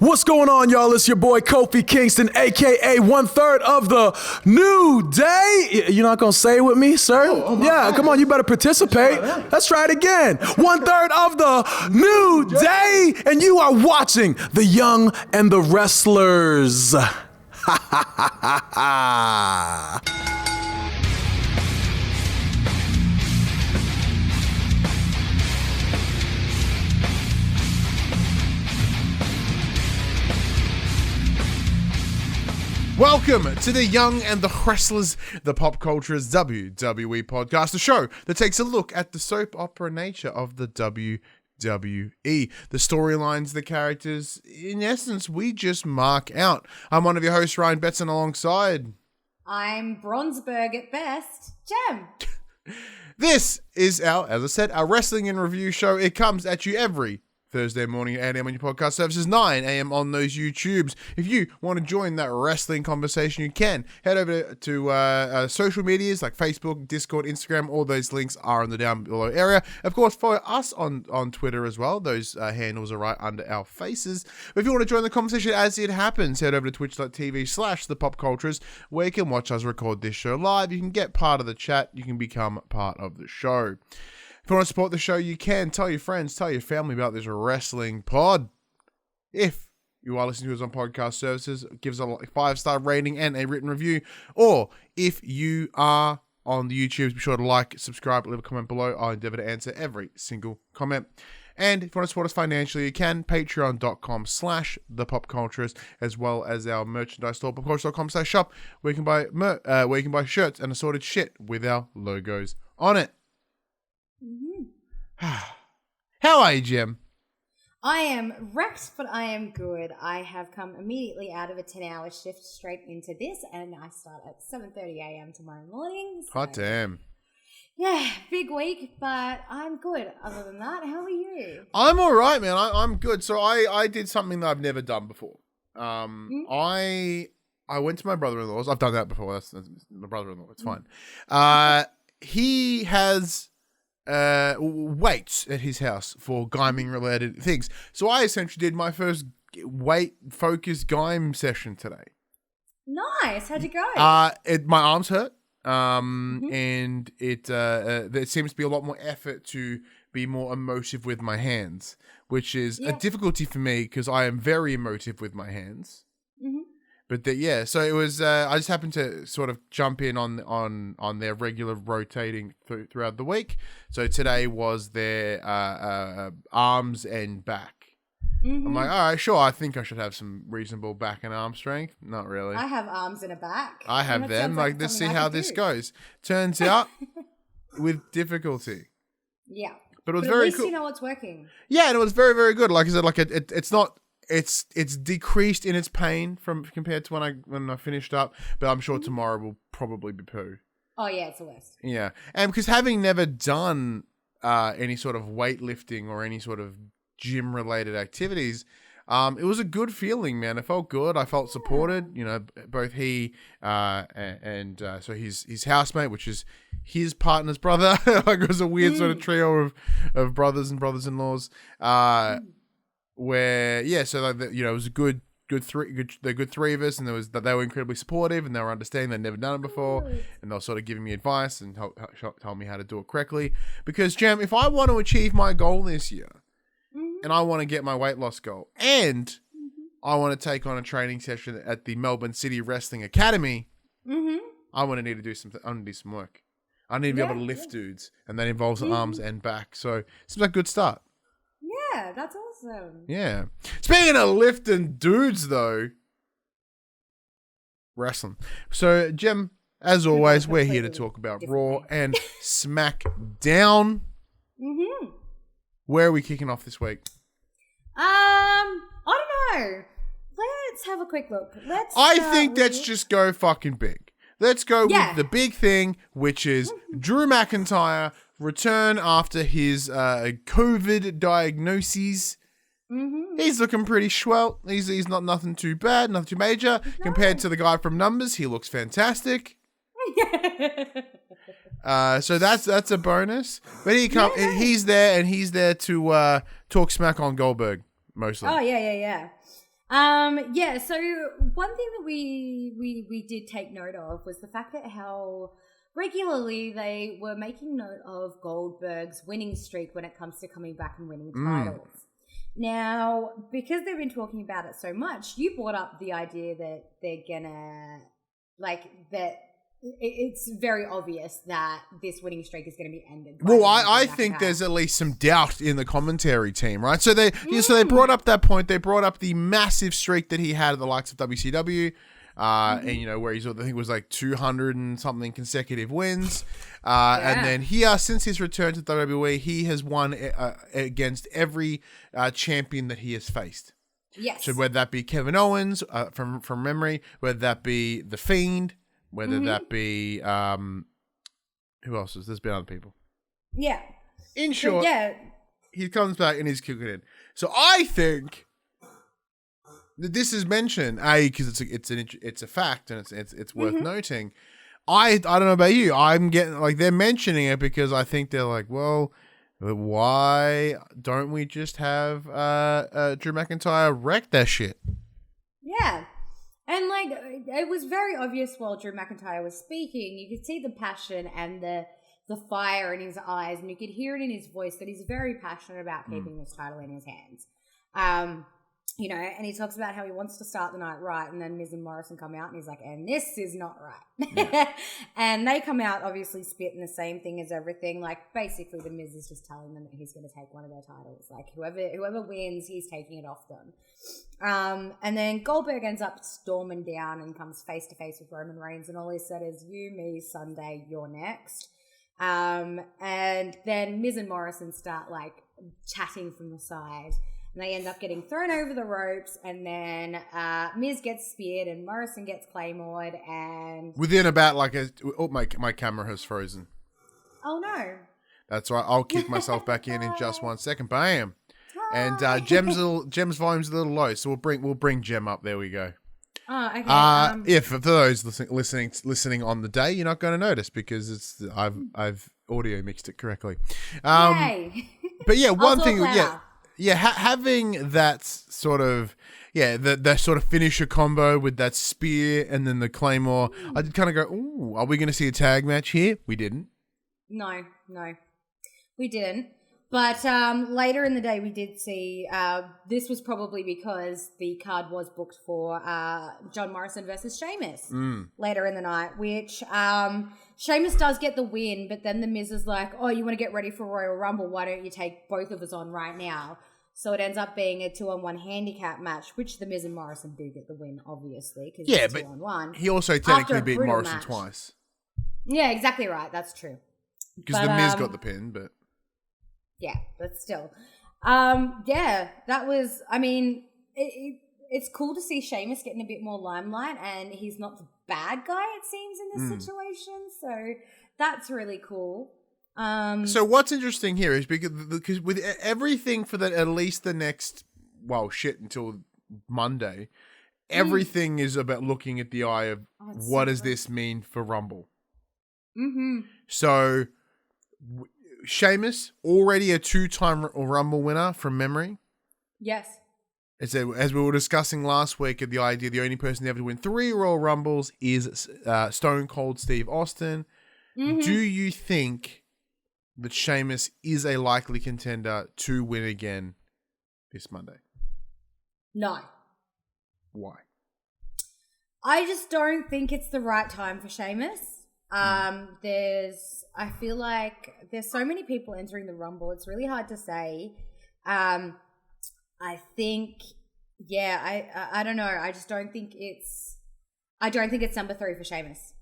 What's going on, y'all? It's your boy Kofi Kingston, a.k.a. 1/3 of the New Day. You're not going to say it with me, sir? Yeah, come on, you better participate. Let's try it again. 1/3 of the New Day, and you are watching The Young and the Wrestlers. Ha ha ha ha ha. Welcome to the Young and the Wrestlers, the Pop Culture's WWE podcast, the show that takes a look at the soap opera nature of the WWE. The storylines, the characters, in essence, we just mark out. I'm one of your hosts, Ryan Betson, alongside... I'm Bronzeberg at best, Jem. This is as I said, our wrestling in review show. It comes at you every Thursday morning at 8 a.m. on your podcast services, 9 a.m. on those YouTubes. If you want to join that wrestling conversation, you can head over to social medias like Facebook, Discord, Instagram. All those links are in the down below area. Of course, follow us on Twitter as well. Those handles are right under our faces. But if you want to join the conversation as it happens, head over to twitch.tv/thepopcultures, where you can watch us record this show live. You can get part of the chat. You can become part of the show. If you want to support the show, you can. Tell your friends, tell your family about this wrestling pod. If you are listening to us on podcast services, give us a 5-star rating and a written review. Or if you are on the YouTube, be sure to like, subscribe, leave a comment below. I'll endeavor to answer every single comment. And if you want to support us financially, you can. Patreon.com/thepopculturist, as well as our merchandise store, popculture.com/shop, where you can buy shirts and assorted shit with our logos on it. How are you, Jem? I am wrecked, but I am good. I have come immediately out of a 10-hour shift straight into this, and I start at 7:30 a.m. tomorrow morning. So, Hot damn. Yeah, big week, but I'm good. Other than that, how are you? I'm all right, man. I'm good. So I did something that I've never done before. I went to my brother-in-law's. I've done that before. That's my brother-in-law. It's fine. He has... weights at his house for gyming related things. So I essentially did my first weight focused gym session today. Nice. How'd you go? My arms hurt. And there seems to be a lot more effort to be more emotive with my hands, which is a difficulty for me because I am very emotive with my hands. But so it was. I just happened to sort of jump in on their regular rotating throughout the week. So today was their arms and back. I'm like, all right, sure. I think I should have some reasonable back and arm strength. Not really. I have arms and a back. I have them. Like, let's see how this goes. Turns out, with difficulty. Yeah, but it was very at least cool. You know what's working. Yeah, and it was very, very good. Like I said, like it's not. It's decreased in its pain compared to when I finished up, but I'm sure tomorrow will probably be poo. Oh yeah, it's the worst. Yeah, and because having never done any sort of weightlifting or any sort of gym related activities, it was a good feeling, man. It felt good. I felt supported. You know, both he and so his housemate, which is his partner's brother. Like, it was a weird sort of trio of brothers and brothers-in-laws. Where so like, it was a good three of us, and they were incredibly supportive, and they were understanding they'd never done it before, and they were sort of giving me advice and tell me how to do it correctly. Because, Jem, if I want to achieve my goal this year, and I want to get my weight loss goal, and I want to take on a training session at the Melbourne City Wrestling Academy, I want to need to do something. I need to do some work. I need to be able to lift dudes, and that involves arms and back. So it seems like a good start. Yeah, that's awesome. Yeah. Speaking of lifting dudes, though, wrestling. So, Jem, as always, we're here to talk about Raw and SmackDown. Where are we kicking off this week? I don't know. Let's have a quick look. I think let's just go fucking big. Let's go with the big thing, which is Drew McIntyre return after his COVID diagnoses. He's looking pretty swell. He's not nothing too bad, nothing too major. No. Compared to the guy from Numbers, he looks fantastic. So that's a bonus. But he's there to talk smack on Goldberg mostly. Oh yeah. Yeah, so one thing that we did take note of was the fact that how regularly they were making note of Goldberg's winning streak when it comes to coming back and winning titles. Now, because they've been talking about it so much, you brought up the idea that they're gonna, that it's very obvious that this winning streak is going to be ended. Well, I think there's at least some doubt in the commentary team, right? So they brought up that point. They brought up the massive streak that he had at the likes of WCW, and where he's, I think it was like 200 and something consecutive wins. And then here, since his return to WWE, he has won against every champion that he has faced. Yes. So whether that be Kevin Owens from memory, whether that be The Fiend, whether that be, who else is? There's been other people. Yeah. In short, he comes back and he's kicking in. So I think that this is mentioned, because it's a fact and it's worth noting. I don't know about you. I'm getting they're mentioning it because I think they're like, well, why don't we just have Drew McIntyre wreck that shit? Yeah. And it was very obvious while Drew McIntyre was speaking, you could see the passion and the fire in his eyes, and you could hear it in his voice that he's very passionate about keeping this title in his hands. And he talks about how he wants to start the night right, and then Miz and Morrison come out and he's like, and this is not right. And they come out obviously spitting the same thing as everything. Basically the Miz is just telling them that he's going to take one of their titles. Whoever wins, he's taking it off them. And then Goldberg ends up storming down and comes face to face with Roman Reigns, and all he said is, you, me, Sunday, you're next. And then Miz and Morrison start chatting from the side. And they end up getting thrown over the ropes, and then Miz gets speared, and Morrison gets claymored, and within about my camera has frozen. Oh no! That's right. I'll kick myself back in just 1 second. Bam! And Jem's volume's a little low, so we'll bring Jem up. There we go. Oh, okay. For those listening on the day, you're not going to notice because I've audio mixed it correctly. Yay! But yeah, one thing, having that sort of that sort of finisher combo with that spear and then the claymore, I did kind of go, ooh, are we going to see a tag match here? We didn't. No, we didn't. But later in the day, we did see, this was probably because the card was booked for John Morrison versus Sheamus later in the night, which Sheamus does get the win, but then the Miz is like, oh, you want to get ready for Royal Rumble? Why don't you take both of us on right now? So it ends up being a 2-on-1 handicap match, which the Miz and Morrison do get the win, obviously, because it's 2-on-1. He also technically beat Morrison twice. Yeah, exactly right. That's true. Because the Miz got the pin, but... Yeah, but still. That was, it's cool to see Sheamus getting a bit more limelight, and he's not the bad guy, it seems, in this situation. So that's really cool. So what's interesting here is because with everything for at least the next, until Monday, everything is about looking at the eye of what does this mean for Rumble? Mm-hmm. So... Sheamus, already a 2-time Rumble winner from memory. Yes. As we were discussing last week, the idea the only person ever to win 3 Royal Rumbles is Stone Cold Steve Austin. Mm-hmm. Do you think that Sheamus is a likely contender to win again this Monday? No. Why? I just don't think it's the right time for Sheamus. I feel like there's so many people entering the Rumble. It's really hard to say. I think, I don't know. I just don't think it's number 3 for Sheamus.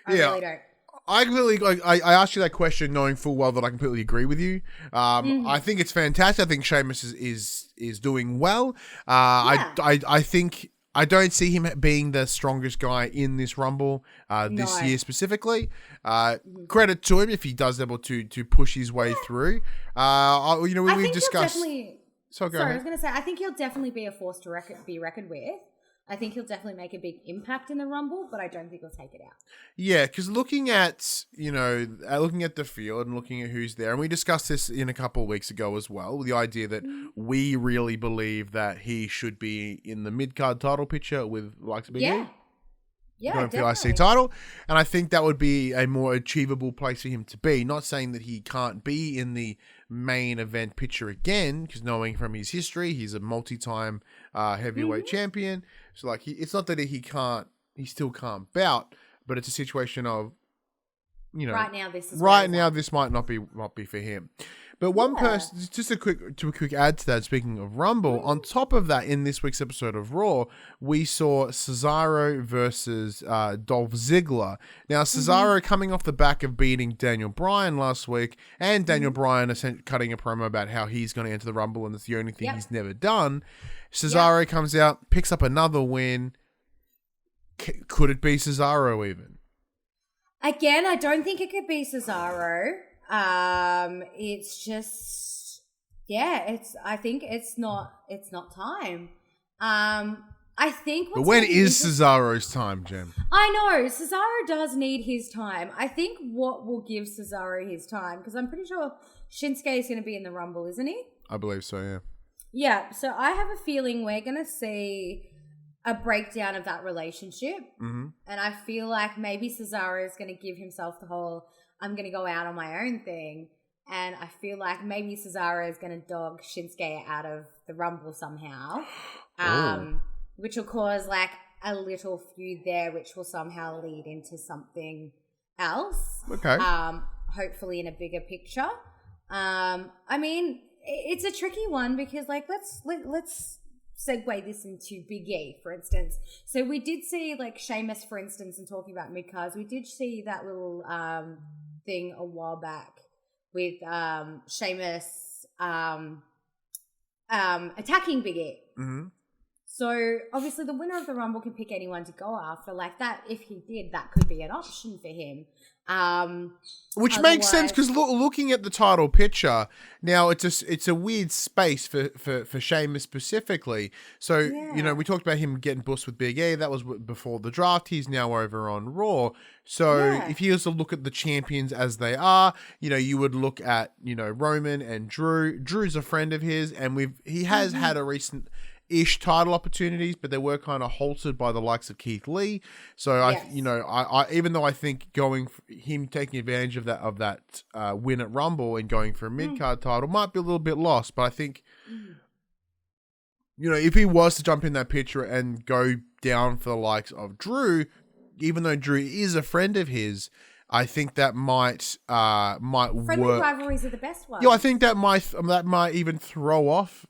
I really don't. I asked you that question knowing full well that I completely agree with you. I think it's fantastic. I think Sheamus is doing well. I think I don't see him being the strongest guy in this Rumble this year specifically. Credit to him if he does able to push his way through. We've discussed. I was going to say, I think he'll definitely be a force to be reckoned with. I think he'll definitely make a big impact in the Rumble, but I don't think he'll take it out. Yeah, because looking at the field and looking at who's there, and we discussed this in a couple of weeks ago as well, the idea that we really believe that he should be in the mid-card title picture with like Big E. Yeah, going for the definitely. IC title, and I think that would be a more achievable place for him to be. Not saying that he can't be in the main event picture again, because knowing from his history, he's a multi-time heavyweight champion. So like, it's not that he still can't bout, but it's a situation of, right now this is this might not be for him. But one person, just a quick add to that, speaking of Rumble, on top of that, in this week's episode of Raw, we saw Cesaro versus Dolph Ziggler. Now, Cesaro coming off the back of beating Daniel Bryan last week, and Daniel Bryan cutting a promo about how he's going to enter the Rumble and it's the only thing he's never done. Cesaro comes out, picks up another win. Could it be Cesaro even? Again, I don't think it could be Cesaro. It's just, I think it's not time. I think. But when is Cesaro's time, Jem? I know Cesaro does need his time. I think what will give Cesaro his time, because I'm pretty sure Shinsuke is going to be in the Rumble, isn't he? I believe so. Yeah. Yeah. So I have a feeling we're going to see a breakdown of that relationship, and I feel like maybe Cesaro is going to give himself the whole, I'm going to go out on my own thing. And I feel like maybe Cesaro is going to dog Shinsuke out of the Rumble somehow, which will cause like a little feud there, which will somehow lead into something else. Okay. Hopefully in a bigger picture. I mean, it's a tricky one because like, let's segue this into Big E, for instance. So we did see like Sheamus, for instance, and talking about mid-cards, we did see that little thing a while back with Sheamus attacking Big E. So obviously the winner of the Rumble can pick anyone to go after. Like that, if he did, that could be an option for him. Which makes sense because looking at the title picture now, it's a weird space for Sheamus specifically. So we talked about him getting bussed with Big E. That was before the draft. He's now over on Raw. So if he was to look at the champions as they are, you would look at Roman and Drew. Drew's a friend of his, and he has had a recent ish title opportunities, but they were kind of halted by the likes of Keith Lee. So I even though I think him taking advantage of that win at Rumble and going for a mid card title might be a little bit lost, but I think if he was to jump in that picture and go down for the likes of Drew, even though Drew is a friend of his, I think that might friendly work. rivalries are the best ones. Yeah, I think that might even throw off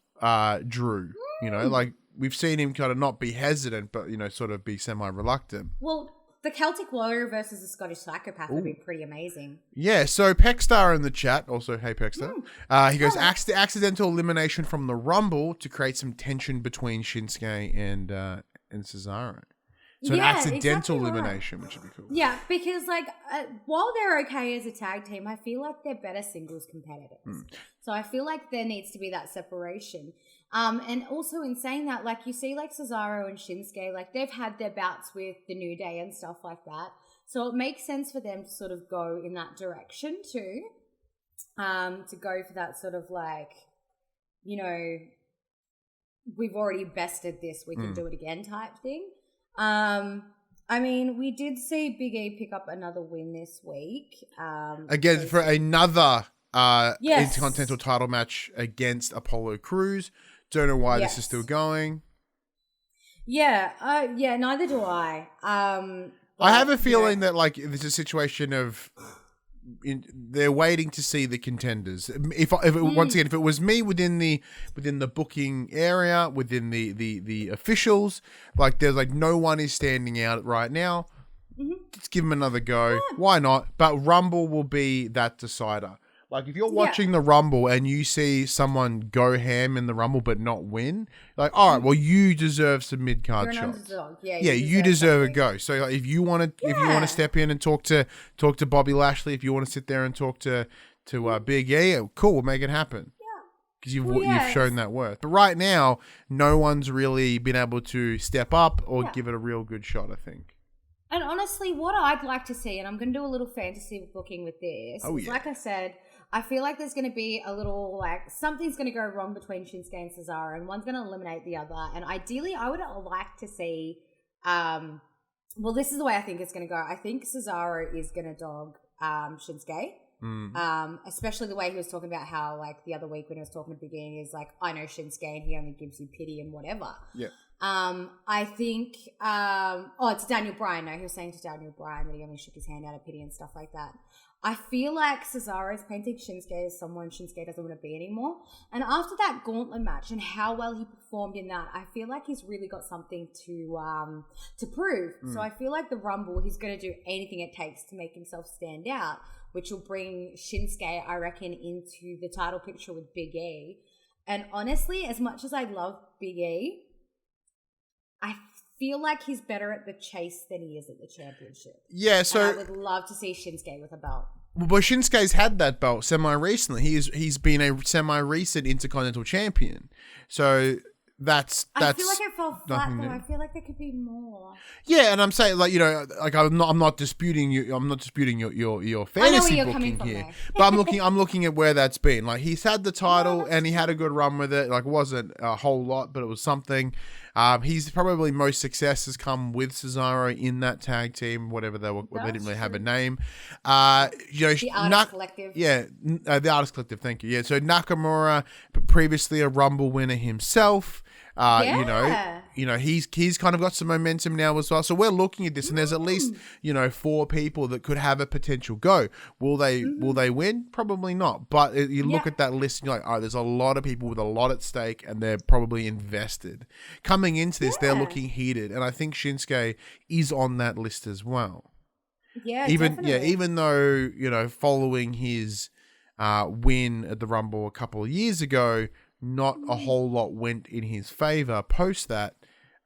Drew. Like we've seen him kind of not be hesitant, but sort of be semi-reluctant. Well, the Celtic Warrior versus the Scottish Psychopath would be pretty amazing. Yeah, so Peckstar in the chat, also, hey Peckstar, he goes, accidental elimination from the Rumble to create some tension between Shinsuke and Cesaro. So an accidental elimination, which would be cool. Yeah, because while they're okay as a tag team, I feel like they're better singles competitors. So I feel like there needs to be that separation. And also in saying that, like you see like Cesaro and Shinsuke, like they've had their bouts with the New Day and stuff like that. So it makes sense for them to sort of go in that direction too. To go for that sort of like, we've already bested this, we can do it again type thing. I mean, we did see Big E pick up another win this week. Again, for another Intercontinental title match against Apollo Crews. Don't know why this is still going. Yeah, neither do I. I have a feeling that there's a situation of they're waiting to see the contenders. Once again, if it was me within the booking area, within the officials, there's no one is standing out right now. Let's give them another go. Yeah. Why not? But Rumble will be that decider. If you're watching the Rumble and you see someone go ham in the Rumble but not win, all right, well, you deserve some mid-card shots. You deserve a go. So if you want to step in and talk to Bobby Lashley, if you want to sit there and talk to Big E, cool, we'll make it happen. because you've shown that worth. But right now, no one's really been able to step up or give it a real good shot, I think. And honestly, what I'd like to see, and I'm going to do a little fantasy booking with this, like I said, I feel like there's going to be a little, like, something's going to go wrong between Shinsuke and Cesaro, and one's going to eliminate the other. And ideally, I would like to see, well, this is the way I think it's going to go. I think Cesaro is going to dog Shinsuke. Especially the way he was talking about how, like, the other week when he was talking to Big E, is like, I know Shinsuke and he only gives you pity and whatever. Yeah. I think, it's Daniel Bryan. No, he was saying to Daniel Bryan that he only shook his hand out of pity and stuff like that. I feel like Cesaro is painting Shinsuke as someone Shinsuke doesn't want to be anymore. And after that gauntlet match and how well he performed in that, I feel like he's really got something to prove. So I feel like the Rumble, he's going to do anything it takes to make himself stand out, which will bring Shinsuke, I reckon, into the title picture with Big E. And honestly, as much as I love Big E, I feel like he's better at the chase than he is at the championship. Yeah, so... And I would love to see Shinsuke with a belt. Well, Shinsuke's had that belt semi-recently. He's been a semi-recent Intercontinental Champion. So that's I feel like it fell flat, though. I feel like there could be more. Yeah, and I'm saying, like, you know, like I'm not disputing you. I'm not disputing your fantasy booking here. But I'm looking at where that's been. Like, he's had the title and he had a good run with it. Like, it wasn't a whole lot, but it was something. He's probably most success has come with Cesaro in that tag team, whatever they didn't really have a name. You know, the Artist Collective. Yeah, the Artist Collective. Thank you. Yeah, so Nakamura, previously a Rumble winner himself. You know, he's kind of got some momentum now as well. So we're looking at this, and there's at least 4 people that could have a potential go. Will they win? Probably not. But you look at that list, and you're like, oh, there's a lot of people with a lot at stake, and they're probably invested. Coming into this, they're looking heated, and I think Shinsuke is on that list as well. Yeah, definitely. Even though following his win at the Rumble a couple of years ago, not a whole lot went in his favor post that.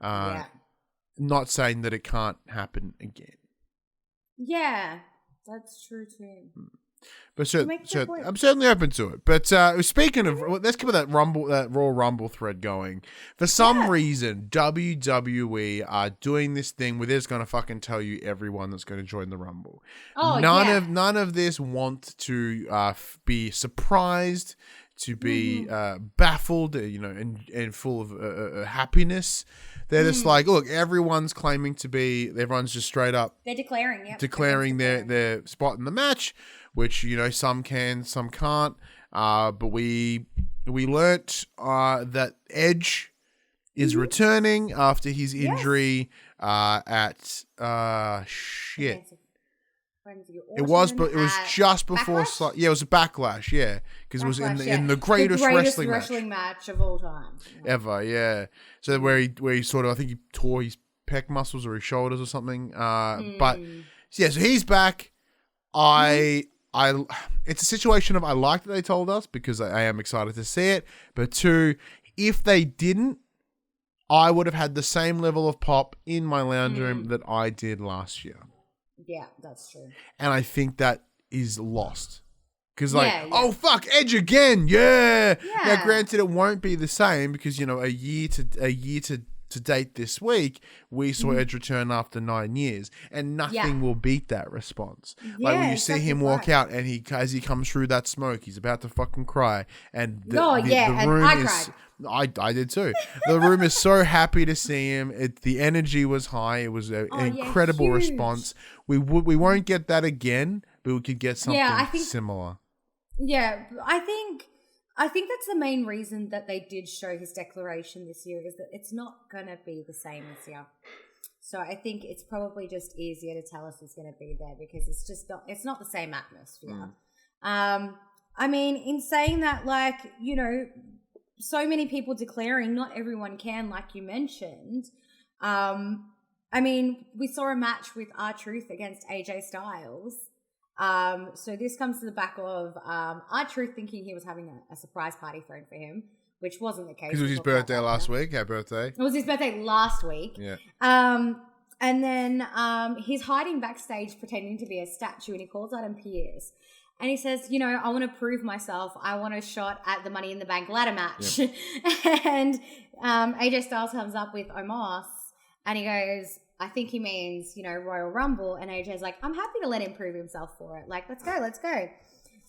Not saying that it can't happen again. Yeah, that's true too. But I'm certainly open to it. But speaking of, let's keep that Royal Rumble thread going. For some reason, WWE are doing this thing where they're just going to fucking tell you everyone that's going to join the Rumble. None of this want to be surprised, to be baffled, and full of happiness. They're just like, look, everyone's claiming to be, everyone's just straight up. They're declaring their spot in the match, which, some can, some can't. But we learnt that Edge is returning after his injury at shit. It was just before. It was a Backlash. Yeah, because it was in the greatest wrestling match of all time ever. Yeah, so where he sort of, I think he tore his pec muscles or his shoulders or something. But yeah, so he's back. It's a situation of, I like that they told us because I am excited to see it. But 2, if they didn't, I would have had the same level of pop in my lounge room that I did last year. Yeah, that's true. And I think that is lost. Because oh, fuck, Edge again. Yeah. Now, granted, it won't be the same because, a year to date this week, we saw Edge return after 9 years, and nothing will beat that response. Like when you see him walk out, and as he comes through that smoke, he's about to fucking cry, and the room is. I did too. The room is so happy to see him. The energy was high. It was an incredible response. We won't get that again, but we could get something similar. Yeah, I think that's the main reason that they did show his declaration this year, is that it's not going to be the same this year. So I think it's probably just easier to tell us it's going to be there because it's not the same atmosphere. I mean, in saying that, so many people declaring, not everyone can, like you mentioned. I mean, we saw a match with R-Truth against AJ Styles. So this comes to the back of R-Truth thinking he was having a surprise party thrown for him, which wasn't the case. Because it was his birthday last week. Happy birthday. It was his birthday last week. Yeah. And then he's hiding backstage pretending to be a statue, and he calls out Pierce. And he says, you know, I want to prove myself. I want a shot at the Money in the Bank ladder match. Yep. And AJ Styles comes up with Omos and he goes, I think he means, you know, Royal Rumble. And AJ's like, I'm happy to let him prove himself for it. Like, let's go.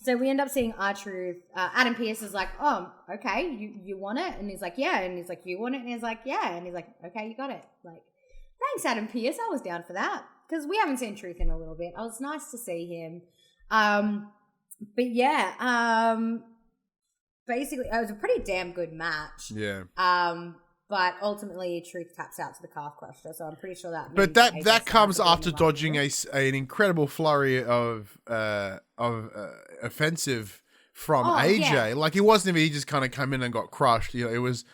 So we end up seeing R-Truth. Adam Pearce is like, oh, okay, you want it? And he's like, yeah. And he's like, you want it? And he's like, yeah. And he's like, okay, you got it. Like, thanks, Adam Pearce. I was down for that. Because we haven't seen Truth in a little bit. It was nice to see him. But yeah, basically, it was a pretty damn good match. Yeah. But ultimately, Truth taps out to the calf crusher, so I'm pretty sure that. But that comes after dodging an incredible flurry of offensive from AJ. Yeah. Like, it wasn't even he just kind of came in and got crushed. You know, it was.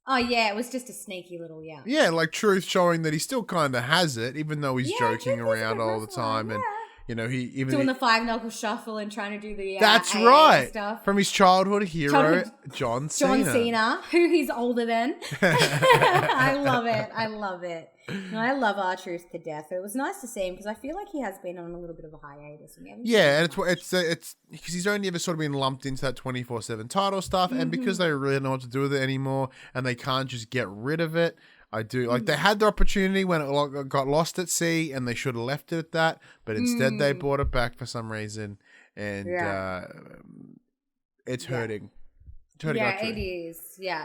Oh yeah, it was just a sneaky little Yeah, like Truth showing that he still kind of has it, even though he's joking around all the time and. You know, he even doing the 5-knuckle shuffle and trying to do the that's AA right stuff from his childhood hero John Cena, who he's older than. I love it. And I love R-Truth to death. It was nice to see him because I feel like he has been on a little bit of a hiatus. Yeah, and it's because he's only ever sort of been lumped into that 24/7 title stuff, and because they really don't know what to do with it anymore, and they can't just get rid of it. I do. Like, they had the opportunity when it got lost at sea, and they should have left it at that, but instead they brought it back for some reason, and it's hurting. It's hurting. Yeah, it is. Yeah.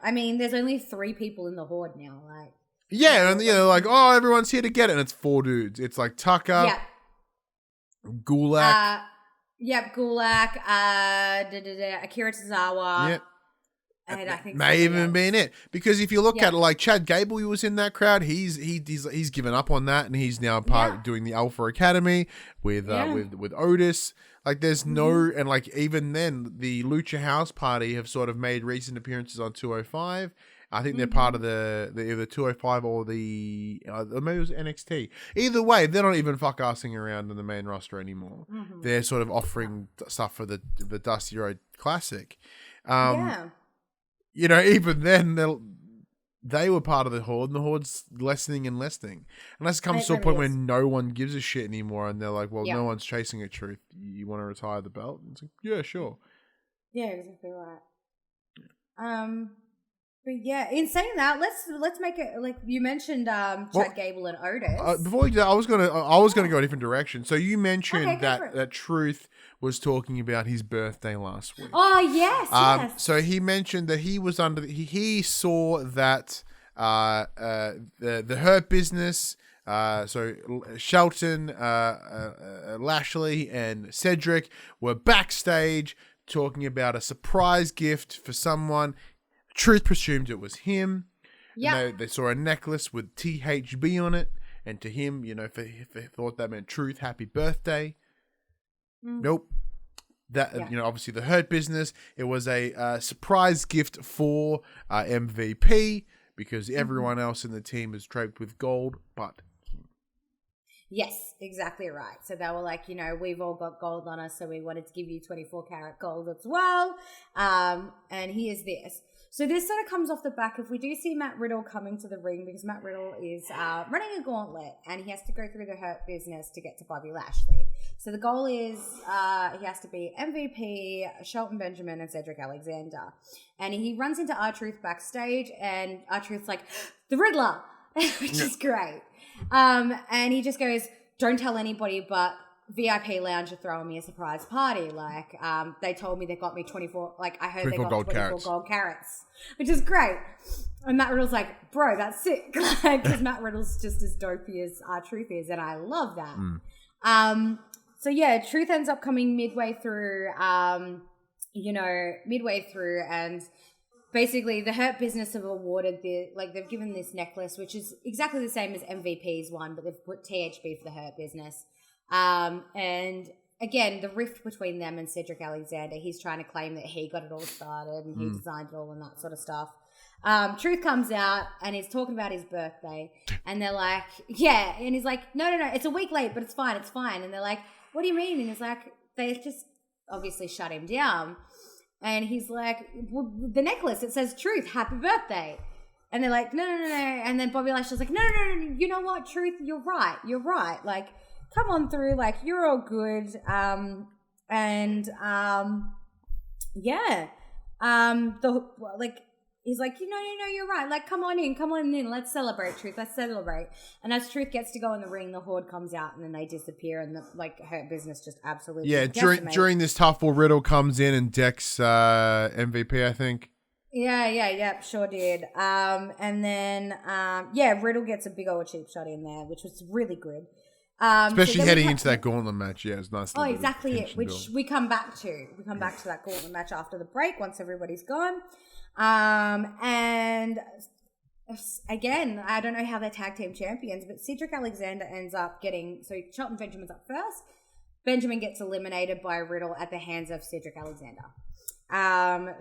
I mean, there's only 3 people in the Horde now. Like, yeah, and like, oh, everyone's here to get it, and it's 4 dudes. It's like Tucker, Gulak, Gulak, Akira Tozawa. Yep. And I think may even been it, because if you look at it, like Chad Gable, who was in that crowd, he's given up on that, and he's now doing the Alpha Academy with Otis. Like, there's no, and like even then, the Lucha House Party have sort of made recent appearances on 205. I think they're part of the either 205 or maybe it was NXT. Either way, they're not even fuck-assing around in the main roster anymore. They're sort of offering stuff for the Dusty Road Classic. You know, even then, they were part of the Horde, and the Horde's lessening and lessening. And that's comes to a point where no one gives a shit anymore, and they're like, well, no one's chasing a Truth. You want to retire the belt? And it's like, yeah, sure. Yeah, exactly right. But yeah, in saying that, let's make it, like you mentioned, Chad Gable and Otis. Before we do that, I was gonna go a different direction. So you mentioned that Truth was talking about his birthday last week. Oh yes, yes. So he mentioned that he was he saw that the Hurt Business. So Shelton, Lashley, and Cedric were backstage talking about a surprise gift for someone. Truth presumed it was him. Yeah. They saw a necklace with THB on it, and to him, you know, if they thought that meant Truth, happy birthday. Nope. That you know, obviously the Hurt Business. It was a surprise gift for MVP because everyone else in the team is draped with gold, but him. Yes, exactly right. So they were like, you know, we've all got gold on us, so we wanted to give you 24-karat gold as well. And here's this. So this sort of comes off the back of, we do see Matt Riddle coming to the ring because Matt Riddle is running a gauntlet and he has to go through the Hurt Business to get to Bobby Lashley. So the goal is he has to be MVP, Shelton Benjamin, and Cedric Alexander. And he runs into R-Truth backstage and R-Truth's like, the Riddler, which is great. And he just goes, don't tell anybody, but VIP Lounge are throwing me a surprise party. Like, they told me they got me 24, like, I heard they got 24 gold carats, which is great. And Matt Riddle's like, bro, that's sick. Because Matt Riddle's just as dopey as R-Truth is, and I love that. So yeah, Truth ends up coming midway through, and basically the Hurt Business have awarded they've given this necklace, which is exactly the same as MVP's one, but they've put THB for the Hurt Business. And again, the rift between them and Cedric Alexander, he's trying to claim that he got it all started and he designed it all and that sort of stuff. Truth comes out and he's talking about his birthday and they're like, yeah. And he's like, no, it's a week late, but it's fine. And they're like, what do you mean? And he's like, they just obviously shut him down. And he's like, well, the necklace, it says Truth, happy birthday. And they're like, no. And then Bobby Lashley's like, no. You know what, Truth, you're right. Like, come on through, like, you're all good. He's like, no, you're right. Like, come on in. Let's celebrate, Truth. Let's celebrate. And as Truth gets to go in the ring, the Horde comes out and then they disappear and her business just absolutely during this tough war, Riddle comes in and decks MVP, I think. Yeah, sure did. Riddle gets a big old cheap shot in there, which was really good. Especially heading into that gauntlet match, it's nice. Oh, exactly it. Which we come back to. We come back to that gauntlet match after the break once everybody's gone. And again, I don't know how they're tag team champions, but Cedric Alexander ends up getting, so Shelton Benjamin's up first. Benjamin gets eliminated by Riddle at the hands of Cedric Alexander.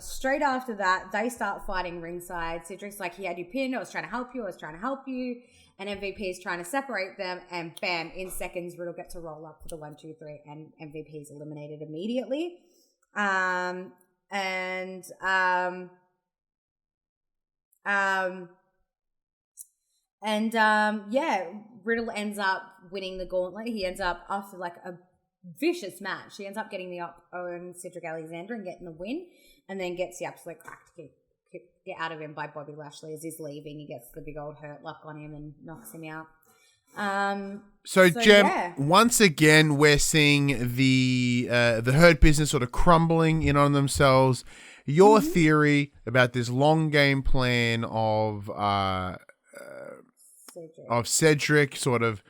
Straight after that, they start fighting ringside. Cedric's like, he had you pinned. I was trying to help you. And MVP is trying to separate them. And bam, in seconds, Riddle gets a roll up for the 1, 2, 3, and MVP is eliminated immediately. Riddle ends up winning the gauntlet. He ends up, after like a vicious match, he ends up getting the up on Cedric Alexander and getting the win, and then gets the absolute crack to get out of him by Bobby Lashley as he's leaving. He gets the big old hurt lock on him and knocks him out. Jem, once again, we're seeing the Hurt business sort of crumbling in on themselves. Your theory about this long game plan of Cedric sort of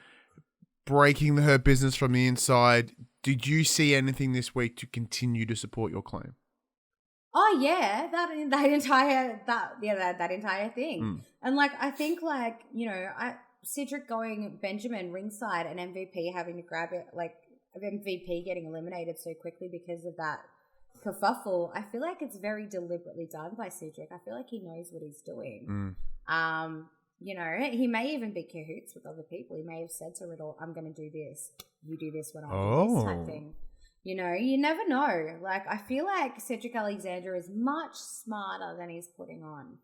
breaking the Hurt business from the inside. Did you see anything this week to continue to support your claim? Oh yeah, that entire thing. And like, I think like, Cedric going Benjamin ringside and MVP having to grab it, like MVP getting eliminated so quickly because of that kerfuffle. I feel like it's very deliberately done by Cedric. I feel like he knows what he's doing. He may even be cahoots with other people. He may have said to Riddle, I'm going to do this. You do this when I do this type thing. You never know. Like, I feel like Cedric Alexander is much smarter than he's putting on.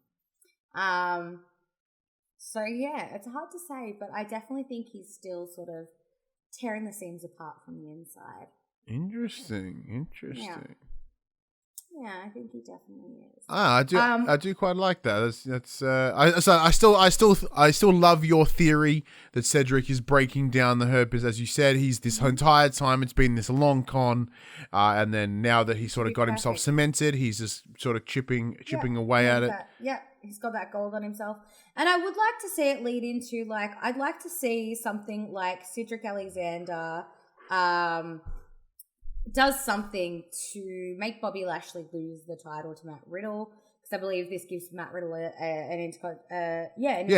So, yeah, it's hard to say, but I definitely think he's still sort of tearing the seams apart from the inside. Interesting. Yeah, I think he definitely is. I do quite like that. I still love your theory that Cedric is breaking down the Hurt, because as you said, he's this entire time it's been this long con, and then now that he's sort of got himself cemented, he's just sort of chipping away at it. He's got that gold on himself, and I would like to see it lead into like, I'd like to see something like Cedric Alexander does something to make Bobby Lashley lose the title to Matt Riddle, because I believe this gives Matt Riddle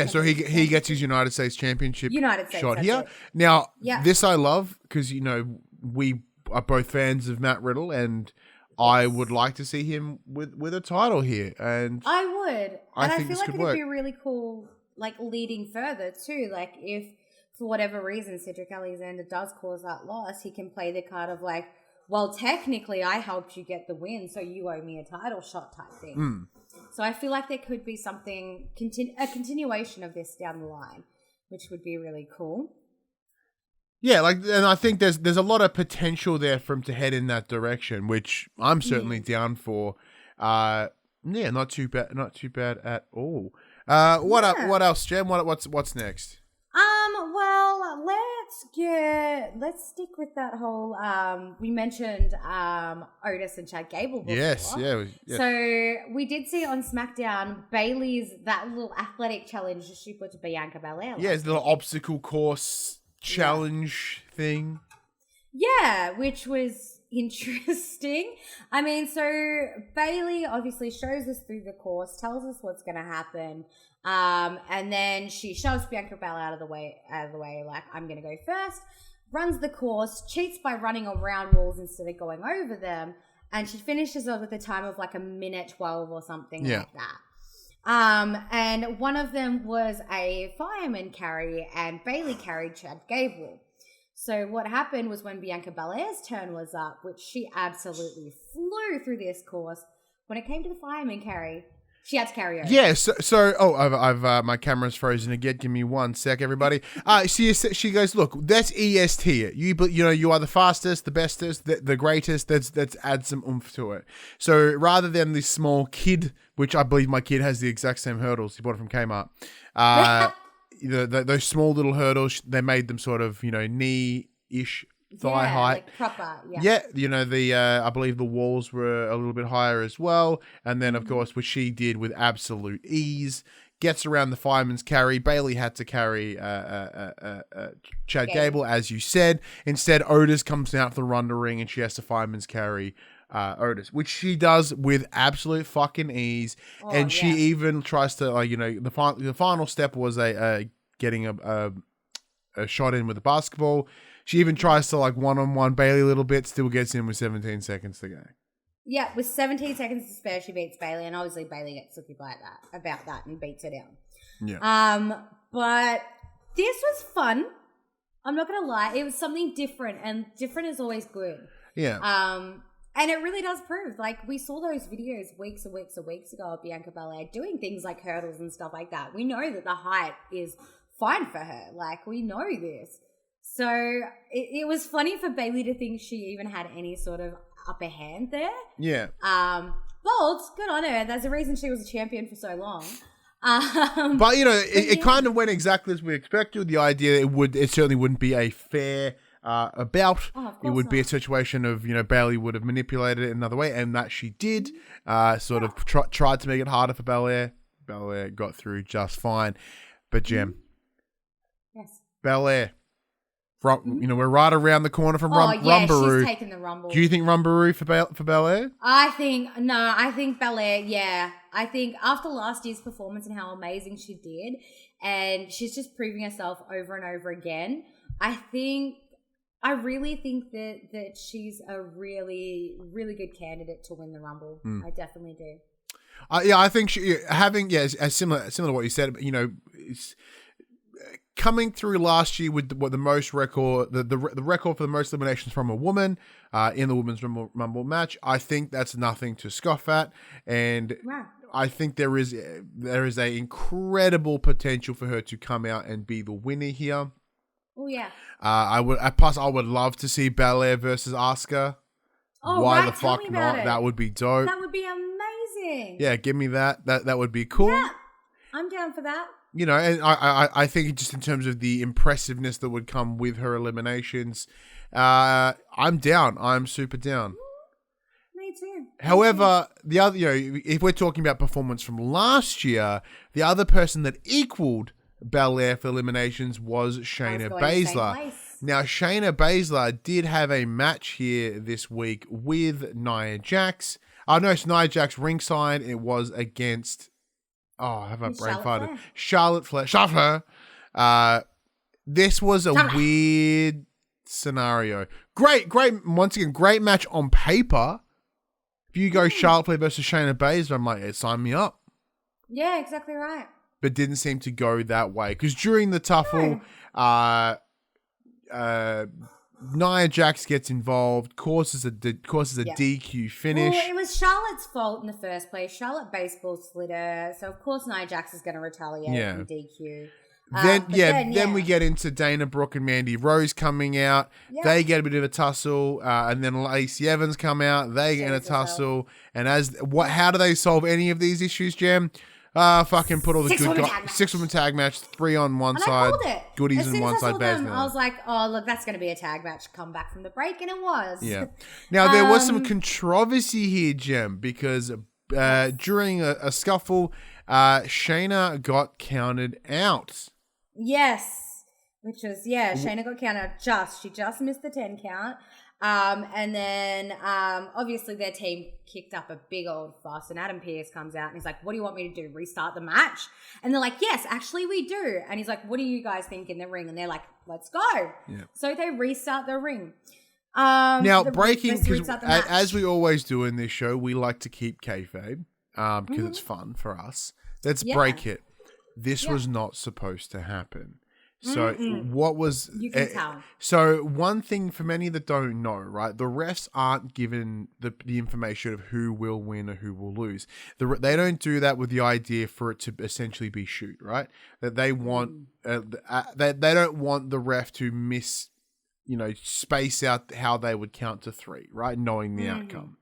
so he gets his United States Championship shot here. It. Now, this I love, because we are both fans of Matt Riddle, and I would like to see him with a title here, and I would, and I feel like it'd work. be really cool, like leading further too. Like if for whatever reason Cedric Alexander does cause that loss, he can play the card of like, well, technically I helped you get the win, so you owe me a title shot type thing. So I feel like there could be something, a continuation of this down the line, which would be really cool. Yeah, and I think there's a lot of potential there for him to head in that direction, which I'm certainly down for. Not too bad at all. What else, Jem? What's next? Well, let's stick with that whole, we mentioned, Otis and Chad Gable before. Yes. So we did see on SmackDown, Bayley's, that little athletic challenge she put to Bianca Belair. Yeah, it's a little obstacle course challenge thing. Yeah, which was interesting. I mean, so Bayley obviously shows us through the course, tells us what's going to happen. And then she shoves Bianca Belair out of the way, like, I'm going to go first, runs the course, cheats by running around walls instead of going over them, and she finishes off with a time of like 1:12 or something like that. And one of them was a fireman carry, and Bayley carried Chad Gable. So what happened was when Bianca Belair's turn was up, which she absolutely flew through this course, when it came to the fireman carry, She had to carry over. Yeah, I've my camera's frozen again. Give me 1 sec, everybody. She goes, look, that's EST. You are the fastest, the bestest, the greatest. Let's add some oomph to it. So rather than this small kid, which I believe my kid has the exact same hurdles. He bought it from Kmart. Those small little hurdles, they made them sort of knee-ish. Thigh height, like proper, I believe the walls were a little bit higher as well, and then of course, which she did with absolute ease, gets around the fireman's carry. Bayley had to carry Chad Gable, as you said. Instead, Otis comes out for the run to ring, and she has to fireman's carry Otis, which she does with absolute fucking ease. She even tries to, the final step was getting a shot in with a basketball. She even tries to one-on-one Bayley a little bit, still gets in with 17 seconds to go. Yeah, with 17 seconds to spare, she beats Bayley, and obviously Bayley gets sooky about that and beats her down. Yeah. But this was fun. I'm not gonna lie, it was something different, and different is always good. Yeah. And it really does prove, we saw those videos weeks and weeks and weeks ago of Bianca Belair doing things like hurdles and stuff like that. We know that the height is fine for her. We know this. So it was funny for Bayley to think she even had any sort of upper hand there. Yeah. Bold, good on her. There's a reason she was a champion for so long. But it kind of went exactly as we expected. The idea it certainly wouldn't be a fair bout. It would be a situation of Bayley would have manipulated it another way, and that she did. Tried to make it harder for Belair. Belair got through just fine, but Jem. Yes. Belair. We're right around the corner from Rumbaroo. She's taking the Rumble. Do you think Rumbaroo for Belair? I think Belair, yeah. I think after last year's performance and how amazing she did, and she's just proving herself over and over again, I really think that she's a really, really good candidate to win the Rumble. I definitely do. I think similar to what you said, it's coming through last year with the most record, the record for the most eliminations from a woman in the Women's Rumble match. I think that's nothing to scoff at, and I think there is a incredible potential for her to come out and be the winner here. Oh yeah. I would love to see Belair versus Asuka. Oh, why the fuck not? That would be dope. That would be amazing. Yeah, give me that. That would be cool. Yeah, I'm down for that. And I think just in terms of the impressiveness that would come with her eliminations, I'm down. I'm super down. Me too. However, the other, if we're talking about performance from last year, the other person that equaled Belair for eliminations was Shayna Basler. Now, Shayna Basler did have a match here this week with Nia Jax. It's Nia Jax ringside. It was against... I have my brain farted. Charlotte Flair. This was a weird scenario. Great. Once again, great match on paper. If you go Charlotte Flair versus Shayna Basler, I'm like, sign me up. Yeah, exactly right. But didn't seem to go that way. Because during the tuffle, Nia Jax gets involved, causes a DQ finish. Well, it was Charlotte's fault in the first place. Charlotte baseball slid her, so of course Nia Jax is going to retaliate and DQ. Then we get into Dana Brooke and Mandy Rose coming out. Yeah. They get a bit of a tussle, and then Lacey Evans come out. They get in a tussle. And how do they solve any of these issues, Jem? Fucking put all the good guys. 6-woman tag match, 3 on one and side, I called it. goodies on one side, them, I was like, oh, look, that's going to be a tag match. Come back from the break, and it was. Yeah. Now, there was some controversy here, Jem, because during a scuffle, Shayna got counted out. Yes. Which was, Shayna got counted out She just missed the 10 count. And then, obviously their team kicked up a big old fuss, and Adam Pearce comes out and he's like, what do you want me to do? Restart the match? And they're like, yes, actually we do. And he's like, what do you guys think in the ring? And they're like, let's go. Yeah. So they restart the ring. Now, breaking, because as we always do in this show, we like to keep kayfabe, because it's fun for us. Let's break it. This was not supposed to happen. So what was... You can tell. So one thing for many that don't know, right, the refs aren't given the information of who will win or who will lose. They don't do that with the idea for it to essentially be shoot, right? That they want... they don't want the ref to miss... space out how they would count to 3, right? Knowing the outcome.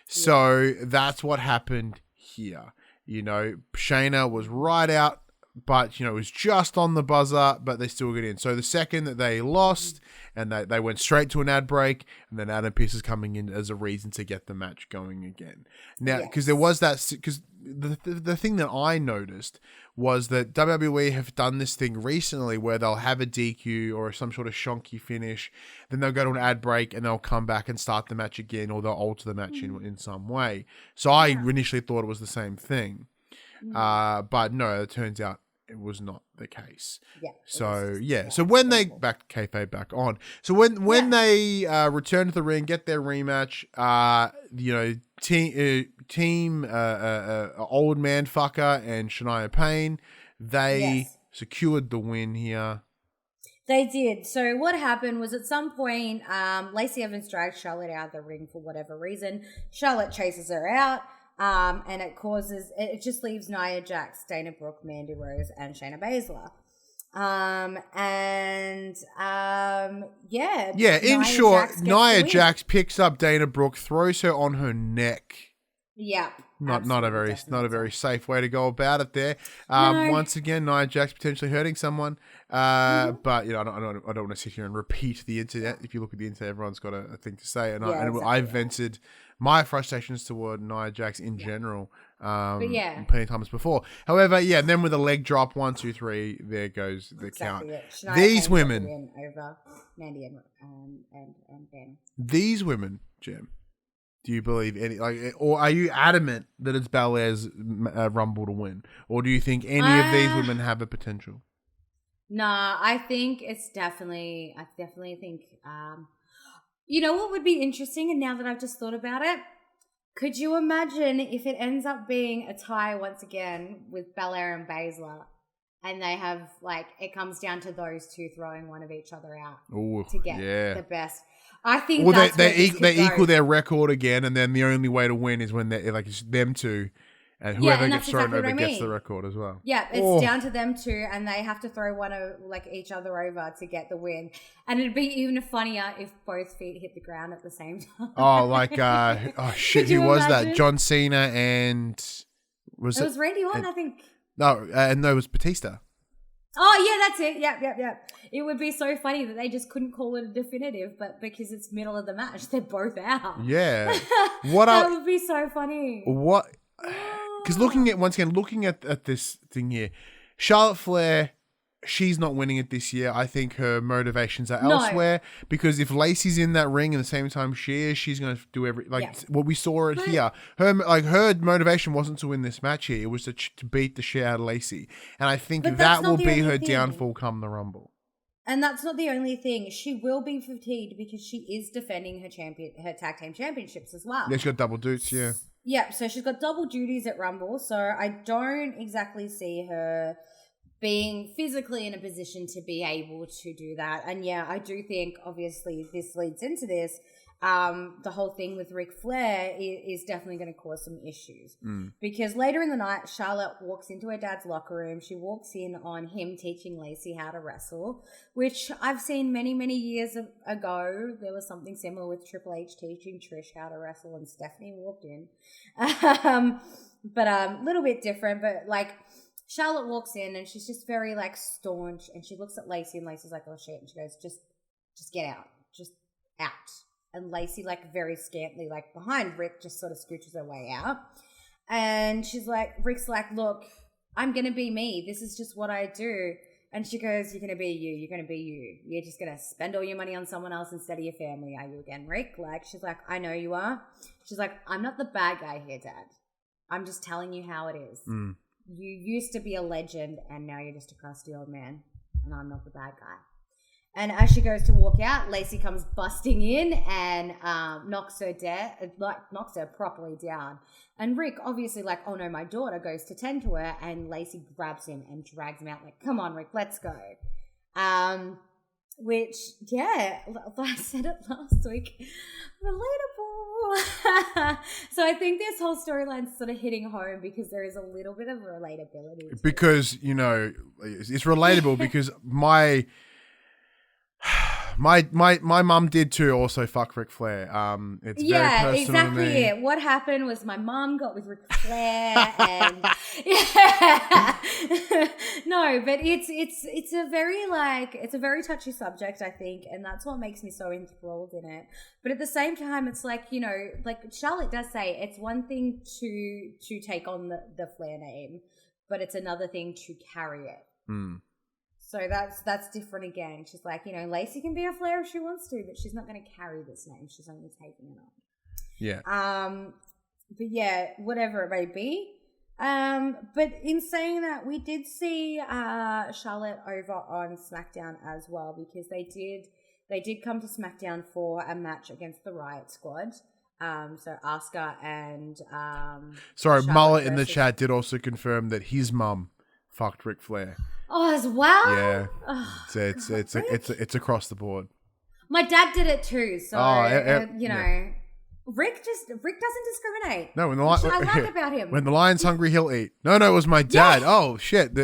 So that's what happened here. Shayna was right out, but, it was just on the buzzer, but they still get in. So the second that they lost and they went straight to an ad break, and then Adam Pearce is coming in as a reason to get the match going again. Now, because there was that, because the thing that I noticed was that WWE have done this thing recently where they'll have a DQ or some sort of shonky finish, then they'll go to an ad break and they'll come back and start the match again, or they'll alter the match in some way. So I initially thought it was the same thing. But no, it turns out it was not the case. So when they back kayfabe back on. So when they return to the ring, get their rematch, team old man fucker and Shania Payne, they secured the win here. They did. So what happened was at some point, Lacey Evans dragged Charlotte out of the ring for whatever reason. Charlotte chases her out. And it just leaves Nia Jax, Dana Brooke, Mandy Rose, and Shayna Basler. In short, Nia Jax picks up Dana Brooke, throws her on her neck. Yeah. Not a very safe way to go about it there. Once again, Nia Jax potentially hurting someone. But I don't want to sit here and repeat the internet. If you look at the internet, everyone's got a thing to say, I've vented my frustrations toward Nia Jax in general, plenty of times before. However, and then with a leg drop, 1, 2, 3, there goes the count. These women over Mandy and Ben. These women, Jem. Do you believe or are you adamant that it's Belair's Rumble to win, or do you think any of these women have a potential? Nah, I think it's definitely. I definitely think. What would be interesting, and now that I've just thought about it, could you imagine if it ends up being a tie once again with Belair and Basler, and they have it comes down to those two throwing one of each other out to get the best. I think they equal their record again, and then the only way to win is when they're it's them two, and whoever gets thrown over gets the record as well. Yeah, it's down to them two, and they have to throw one of each other over to get the win. And it'd be even funnier if both feet hit the ground at the same time. Who was that? John Cena and it was Randy Orton, I think. No, it was Batista. Oh, yeah, that's it. Yep. It would be so funny that they just couldn't call it a definitive, but because it's middle of the match, they're both out. Yeah. That would be so funny. What? Because looking at this thing here, Charlotte Flair, she's not winning it this year. I think her motivations are elsewhere, because if Lacey's in that ring at the same time she's going to do what we saw it here. Her motivation wasn't to win this match here. It was to beat the shit out of Lacey. And I think that will be her downfall come the Rumble. And that's not the only thing. She will be fatigued because she is defending her tag team championships as well. Yeah, she's got double duties, yeah. Yeah, so she's got double duties at Rumble. So I don't exactly see her being physically in a position to be able to do that. And I do think obviously this leads into this. The whole thing with Ric Flair is definitely going to cause some issues. Because later in the night, Charlotte walks into her dad's locker room. She walks in on him teaching Lacey how to wrestle, which I've seen many, many years ago. There was something similar with Triple H teaching Trish how to wrestle, and Stephanie walked in. But a little bit different, but Charlotte walks in and she's just very staunch, and she looks at Lacey, and Lacey's like, oh shit, and she goes, just get out, just out. And Lacey, very scantly, behind Rick, just sort of scooches her way out. And Rick's like, look, I'm going to be me. This is just what I do. And she goes, you're going to be you. You're going to be you. You're just going to spend all your money on someone else instead of your family, are you again, Rick? She's like, I know you are. She's like, I'm not the bad guy here, Dad. I'm just telling you how it is. You used to be a legend, and now you're just a crusty old man, and I'm not the bad guy. And as she goes to walk out, Lacey comes busting in and knocks her properly down. And Rick, obviously oh no, my daughter, goes to tend to her, and Lacey grabs him and drags him out come on, Rick, let's go. Which, yeah, I said it last week, relatable. So I think this whole storyline's sort of hitting home because there is a little bit of relatability. Because, you know, it's relatable because my mum did too also fuck Ric Flair. It's very personal exactly to me. it. What happened was my mum got with Ric Flair and yeah. No, but it's a very touchy subject, I think, and that's what makes me so enthralled in it. But at the same time, it's like, you know, like Charlotte does say, it's one thing to take on the Flair name, but it's another thing to carry it. Mm. So that's different again. She's like, you know, Lacey can be a Flair if she wants to, but she's not going to carry this name. She's only taking it on. Yeah. But yeah, whatever it may be. But in saying that, we did see Charlotte over on SmackDown as well, because they did come to SmackDown for a match against the Riot Squad. So Asuka and Sorry, Charlotte Mullet in the versus- chat did also confirm that his mum fucked Ric Flair. Oh, as well. Yeah, Oh, it's across the board. my dad did it too. So you know, yeah. Rick doesn't discriminate. No, when the Which I like about him. when the lion's hungry, he'll eat. No, it was my dad. Yeah. Oh shit!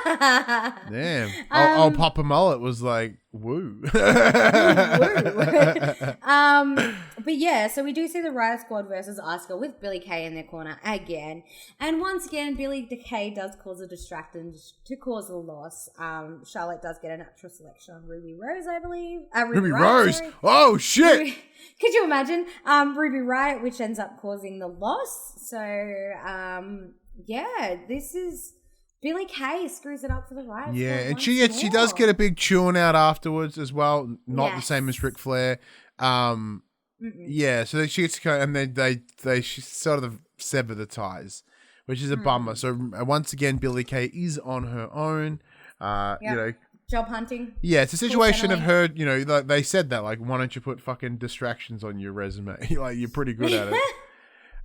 Damn. Old Papa Mullet was like, woo. But yeah, so we do see the Riot Squad versus Asuka with Billie Kay in their corner again. And once again, Billie Kay does cause a distraction to cause a loss. Charlotte does get a natural selection on Ruby Rose, I believe. Ruby Riott, Rose. sorry. Oh shit. Could you imagine? Ruby Riott, which ends up causing the loss. So, yeah, this is... Billie Kay screws it up for the Riot Squad. Yeah, and once she does more. get a big chewing out afterwards as well. Not the Yes. same as Ric Flair. Yeah, so she gets to go, and they sort of sever the ties, which is a bummer. So once again, Billie Kay is on her own. You know, job hunting. yeah, it's a situation of Coincidentally. her. You know, like they said that, like, why don't you put fucking distractions on your resume? Like, you're pretty good at it.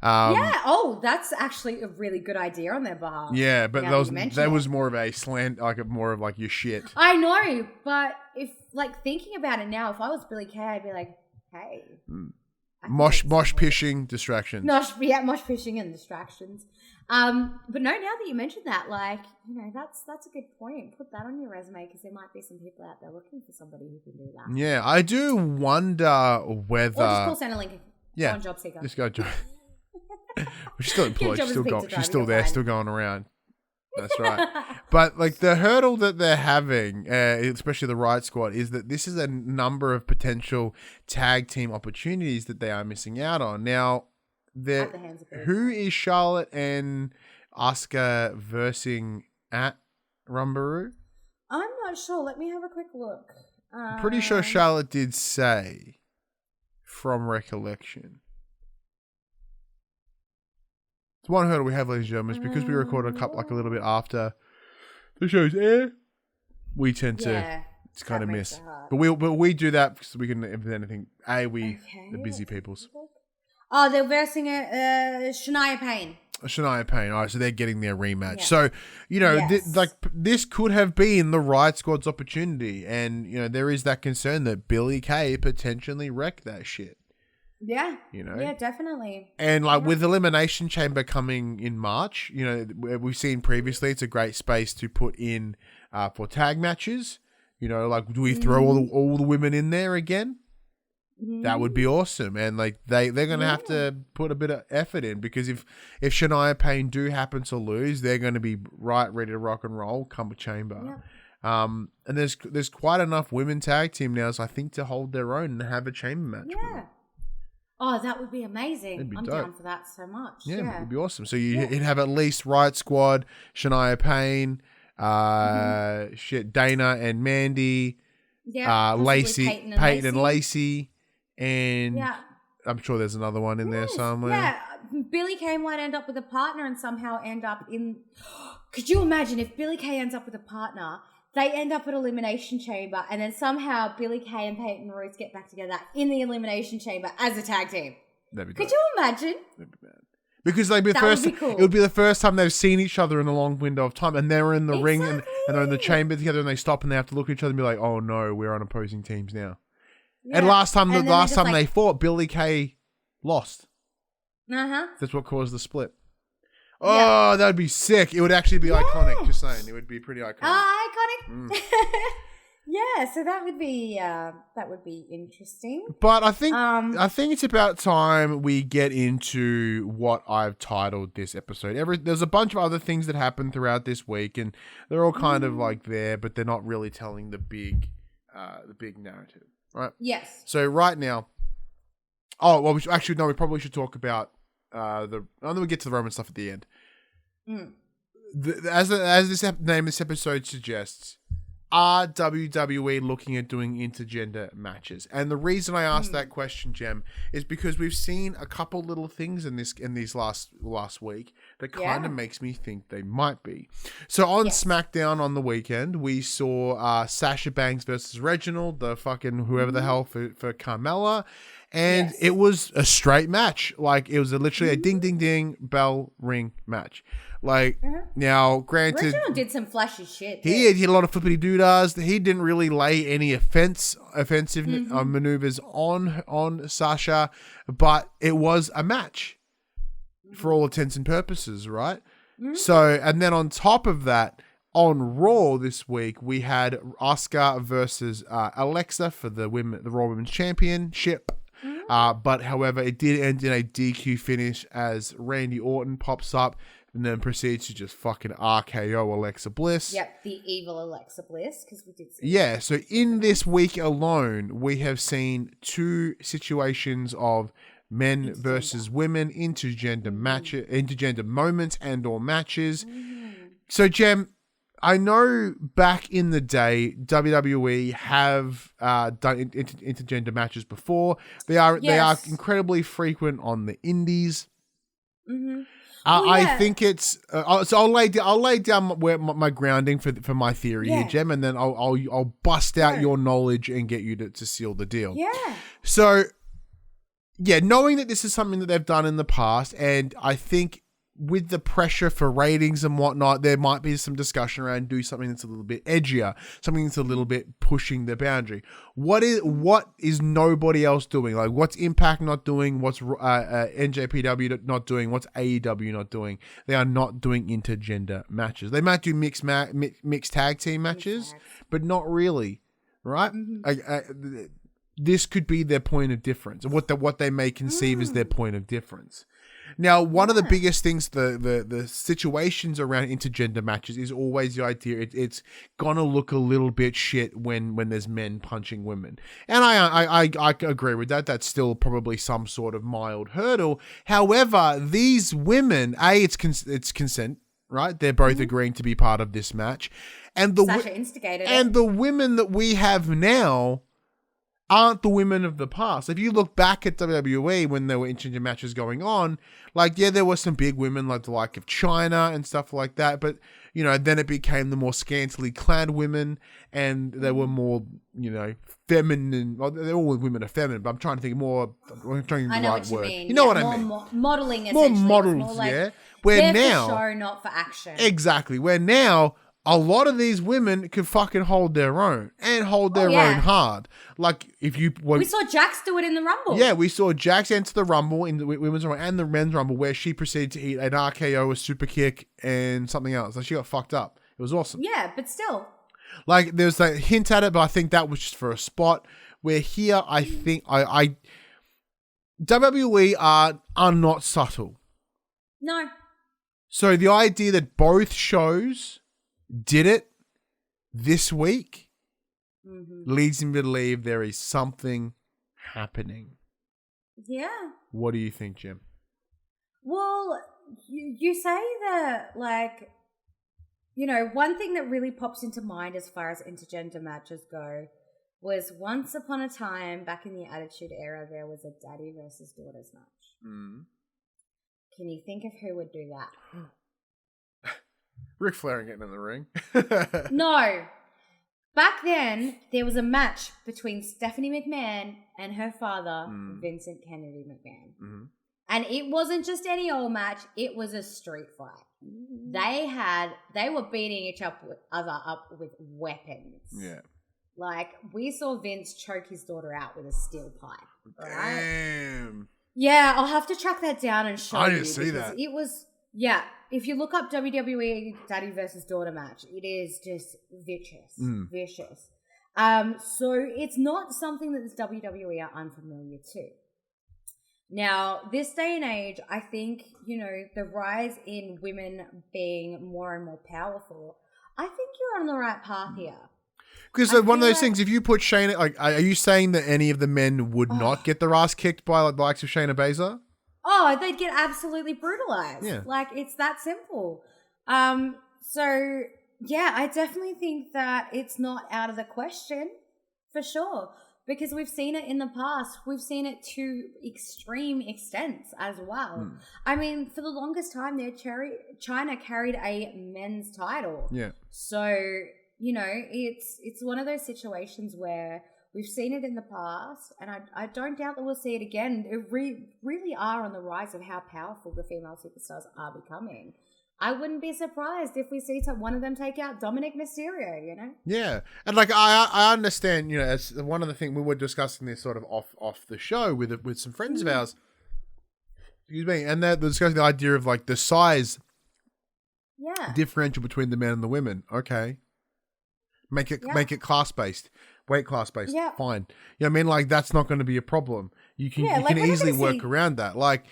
Yeah. Oh, that's actually a really good idea on their behalf. Yeah, but Now that that was you mention that it. was more of a slant, like more of like your shit. I know, but if like thinking about it now, if I was Billie Kay, I'd be like, hey, I can Mosh take this away. pishing distractions. mosh fishing and distractions. But no, now that you mentioned that, like, you know, that's a good point. Put that on your resume because there might be some people out there looking for somebody who can do that. Yeah, I do wonder whether. Or just call Santa Lincoln. Yeah, Go on, job seeker. Just go. She's still employed. job She's as still pizza going. driver, She's still you're there. fine. Still going around. That's right. But like the hurdle that they're having, especially the Riot Squad, is that this is a number of potential tag team opportunities that they are missing out on. Now, At the hands of Billie who is Charlotte and Asuka versing at Rumbaroo? I'm not sure. Let me have a quick look. I'm pretty sure Charlotte did say, from recollection. It's one hurdle we have, ladies and gentlemen, is because we recorded a little bit after the show's air. We tend to it's kind of miss, but we do that because we can, if anything. The busy peoples. Oh, they're versing Shania Payne. Shania Payne. All right, so they're getting their rematch. Yeah. So, you know, Yes. this could have been the Riot Squad's opportunity, and you know there is that concern that Billie Kay potentially wrecked that shit. Yeah. You know? Yeah, definitely. And like with Elimination Chamber coming in March, you know, we've seen previously it's a great space to put in for tag matches. You know, like do we throw all the women in there again? That would be awesome. And like they're gonna have to put a bit of effort in because if Shania Payne do happen to lose, they're gonna be ready to rock and roll come Chamber. Yeah. And there's quite enough women tag team now, so I think to hold their own and have a chamber match. with Yeah. them. Oh, that would be amazing. That'd be I'm dope. down for that so much. Yeah, Yeah. it'd be awesome. So you'd have at least Riot Squad, Shania Payne, Dana and Mandy, Yeah. Possibly Lacey, Peyton and Lacey. Lacey, and Yeah. I'm sure there's another one in there somewhere. Yeah. Billie Kay might end up with a partner and somehow end up in... Could you imagine if Billie Kay ends up with a partner, they end up at Elimination Chamber, and then somehow Billie Kay and Peyton Royce get back together in the Elimination Chamber as a tag team? That'd be Could dope. you imagine? That'd be bad. Because they'd be That would be cool. it would be the first time they've seen each other in a long window of time, and they're in the ring and they're in the chamber together, and they stop and they have to look at each other and be like, "Oh no, we're on opposing teams now." Yeah. And last time like, they fought, Billy Kay lost. Uh-huh. That's what caused the split. Oh, that'd be sick. It would actually be iconic. Just saying, it would be pretty iconic. Iconic. Yeah, so that would be interesting. But I think it's about time we get into what I've titled this episode. There's a bunch of other things that happened throughout this week, and they're all kind of like there, but they're not really telling the big narrative, right? Yes. So right now, we probably should talk about then we get to the Roman stuff at the end. As this name this episode suggests, are WWE looking at doing intergender matches? And the reason I asked that question, Jem, is because we've seen a couple little things in these last week that kind of makes me think they might be. So on SmackDown on the weekend, we saw Sasha Banks versus Reginald, the fucking whoever the hell for Carmella. And it was a straight match. Like, it was literally a ding, ding, ding, bell, ring match. Like, now, granted... Reginald did some flashy shit. He had a lot of flippity doodads. He didn't really lay any offensive maneuvers on Sasha, but it was a match for all intents and purposes, right? So, and then on top of that, on Raw this week, we had Asuka versus Alexa for the Raw Women's Championship. But however, it did end in a DQ finish as Randy Orton pops up and then proceeds to just fucking RKO Alexa Bliss. Yep, the evil Alexa Bliss, because we did see Yeah, so in this week alone, we have seen two situations of men versus women, intergender moments and or matches. So, Jem, I know back in the day, WWE have done intergender matches before. They are incredibly frequent on the indies. I think it's so. I'll lay down where my grounding for my theory here, Jem, and then I'll bust out your knowledge and get you to seal the deal. Yeah. So, knowing that this is something that they've done in the past, and I think with the pressure for ratings and whatnot, there might be some discussion around do something that's a little bit edgier, something that's a little bit pushing the boundary. What is nobody else doing? Like, what's Impact not doing? What's NJPW not doing? What's AEW not doing? They are not doing intergender matches. They might do mixed tag team matches, but not really, right? This could be their point of difference, what they may conceive as their point of difference. Now, one of the biggest things, the situations around intergender matches is always the idea it's gonna look a little bit shit when there's men punching women, and I agree with that. That's still probably some sort of mild hurdle. However, these women, it's consent, right? They're both agreeing to be part of this match, and Sasha instigated it. The women that we have now aren't the women of the past. If you look back at WWE when there were intergender matches going on, like, there were some big women like the like of China and stuff like that, but, then it became the more scantily clad women, and they were more, feminine. Well, they're all women are feminine, but I'm trying to think more, I'm trying to think the right word. You know what I mean? Modeling, essentially. More models, more like, yeah. Where now, for show, not for action. Exactly. Where now, a lot of these women can fucking hold their own and hold their own hard. Like, we saw Jax do it in the Rumble. Yeah, we saw Jax enter the Rumble in the women's Rumble and the men's Rumble, where she proceeded to eat an RKO, a super kick, and something else. Like, she got fucked up. It was awesome. Yeah, but still. Like, there's that hint at it, but I think that was just for a spot. Where here, I think WWE are not subtle. No. So the idea that both shows did it this week leads me to believe there is something happening. Yeah. What do you think, Jim? Well, you say that, like, one thing that really pops into mind as far as intergender matches go was once upon a time, back in the Attitude Era, there was a daddy versus daughters match. Can you think of who would do that? Ric Flair getting in the ring. No. Back then, there was a match between Stephanie McMahon and her father, Vincent Kennedy McMahon. And it wasn't just any old match, it was a street fight. They were beating each other up with weapons. Yeah. Like, we saw Vince choke his daughter out with a steel pipe. Right? Damn. Yeah, I'll have to track that down and show you. I didn't see that. It was, yeah. If you look up WWE Daddy versus Daughter match, it is just vicious. Vicious. So it's not something that the WWE are unfamiliar to. Now, this day and age, I think, the rise in women being more and more powerful, I think you're on the right path here. Because one of those things, if you put Shayna, like, are you saying that any of the men would not get their ass kicked by like the likes of Shayna Basler? Oh, they'd get absolutely brutalized. Yeah. Like, it's that simple. So, yeah, I definitely think that it's not out of the question, for sure. Because we've seen it in the past. We've seen it to extreme extents as well. I mean, for the longest time there, China carried a men's title. Yeah. So, it's one of those situations where we've seen it in the past, and I don't doubt that we'll see it again. It really are on the rise of how powerful the female superstars are becoming. I wouldn't be surprised if we see one of them take out Dominic Mysterio, Yeah. And like, I understand, as one of the things we were discussing this sort of off the show with some friends of ours, excuse me, and they're discussing the idea of like the size differential between the men and the women. Okay. Make it class-based, weight class-based, fine. You know what I mean? Like, that's not going to be a problem. You can easily work around that. Like,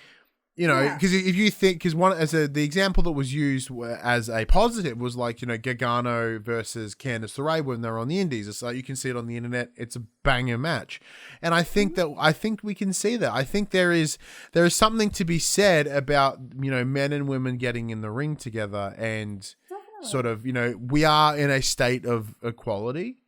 because if you think, because the example that was used as a positive was like, Gargano versus Candice LeRae when they were on the Indies. It's like, you can see it on the internet. It's a banger match. And I think we can see that. I think there is something to be said about, men and women getting in the ring together and sort of, we are in a state of equality.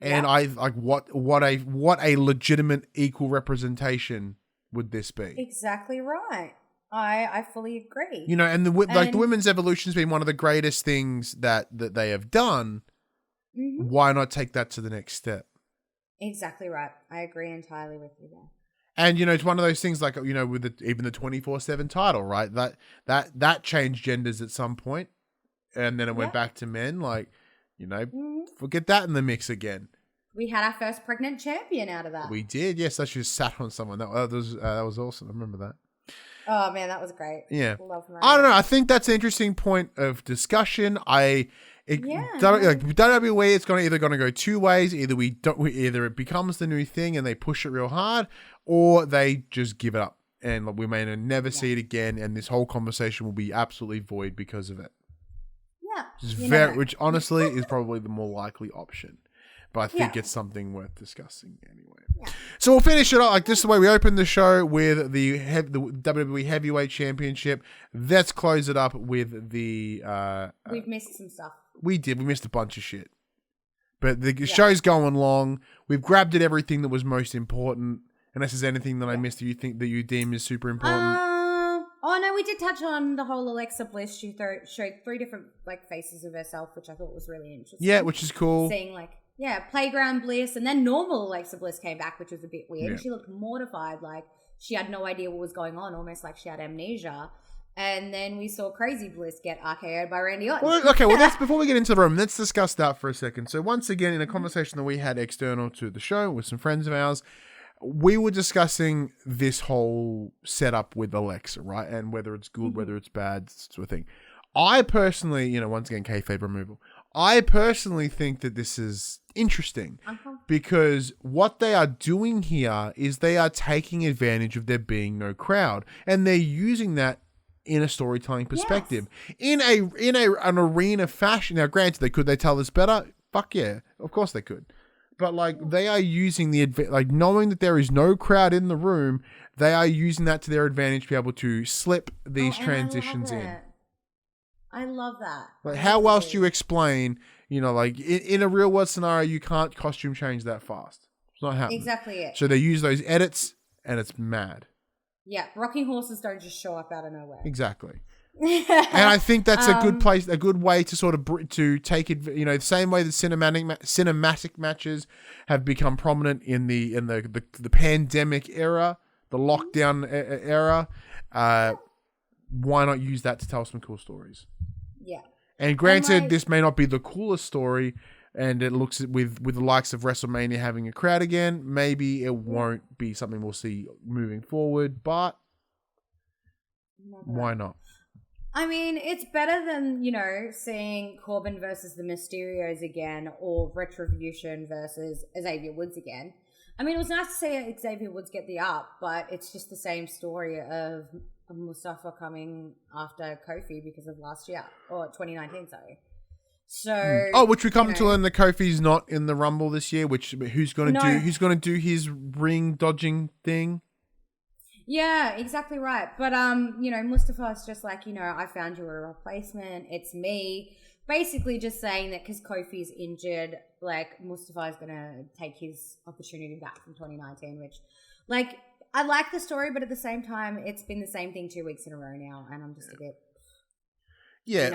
And I like what a legitimate equal representation would this be? Exactly right. I fully agree. And the women's evolution's been one of the greatest things that they have done. Mm-hmm. Why not take that to the next step? Exactly right. I agree entirely with you there. And it's one of those things like with even the 24/7 title, right? That changed genders at some point, and then it went back to men. Like, forget that in the mix again. We had our first pregnant champion out of that. We did, yes. I just sat on someone. That was awesome. I remember that. Oh man, that was great. Yeah, love Maria. I don't know. I think that's an interesting point of discussion. WWE, it's either going to go two ways. Either it becomes the new thing and they push it real hard, or they just give it up and we may never see it again. And this whole conversation will be absolutely void because of it. Yeah, which honestly is probably the more likely option. But I think it's something worth discussing anyway. Yeah. So we'll finish it up like this is the way we open the show with the WWE Heavyweight Championship. Let's close it up with the... We've missed some stuff. We did. We missed a bunch of shit. But the show's going long. We've grabbed at everything that was most important. Unless there's anything that I missed that you deem is super important. Oh no, we did touch on the whole Alexa Bliss. She showed 3 different faces of herself, which I thought was really interesting. Yeah, which is cool. Seeing Playground Bliss, and then normal Alexa Bliss came back, which was a bit weird. Yeah. She looked mortified, like she had no idea what was going on, almost like she had amnesia. And then we saw Crazy Bliss get RKO'd by Randy Orton. Well, before we get into the room, let's discuss that for a second. So once again, in a conversation that we had external to the show with some friends of ours, we were discussing this whole setup with Alexa, right? And whether it's good, whether it's bad, sort of thing. I personally, once again, kayfabe removal. I personally think that this is interesting because what they are doing here is they are taking advantage of there being no crowd, and they're using that in a storytelling perspective in an arena fashion. Now, granted, could they tell this better? Fuck yeah, of course they could. But they are using knowing that there is no crowd in the room, they are using that to their advantage to be able to slip these transitions in. I love that. How else do you explain, in a real world scenario, you can't costume change that fast. It's not happening. Exactly it. So they use those edits and it's mad. Yeah, rocking horses don't just show up out of nowhere. Exactly. And I think that's a good way to sort of to take it, the same way that cinematic matches have become prominent in the pandemic era lockdown era. Why not use that to tell some cool stories? Yeah. And granted, this may not be the coolest story, and it looks with the likes of WrestleMania having a crowd again, maybe it won't be something we'll see moving forward, but why not? I mean, it's better than, seeing Corbin versus the Mysterios again, or Retribution versus Xavier Woods again. I mean, it was nice to see Xavier Woods get the up, but it's just the same story of Mustafa coming after Kofi because of last year, or 2019, sorry. So, which we come to learn that Kofi's not in the Rumble this year. Who's going to do his ring dodging thing? Yeah, exactly right. But Mustafa's just like, I found you a replacement. It's me. Basically, just saying that because Kofi's injured, like Mustafa's gonna take his opportunity back from 2019. Which, like, I like the story, but at the same time, it's been the same thing 2 weeks in a row now, and I'm just a bit. Yeah,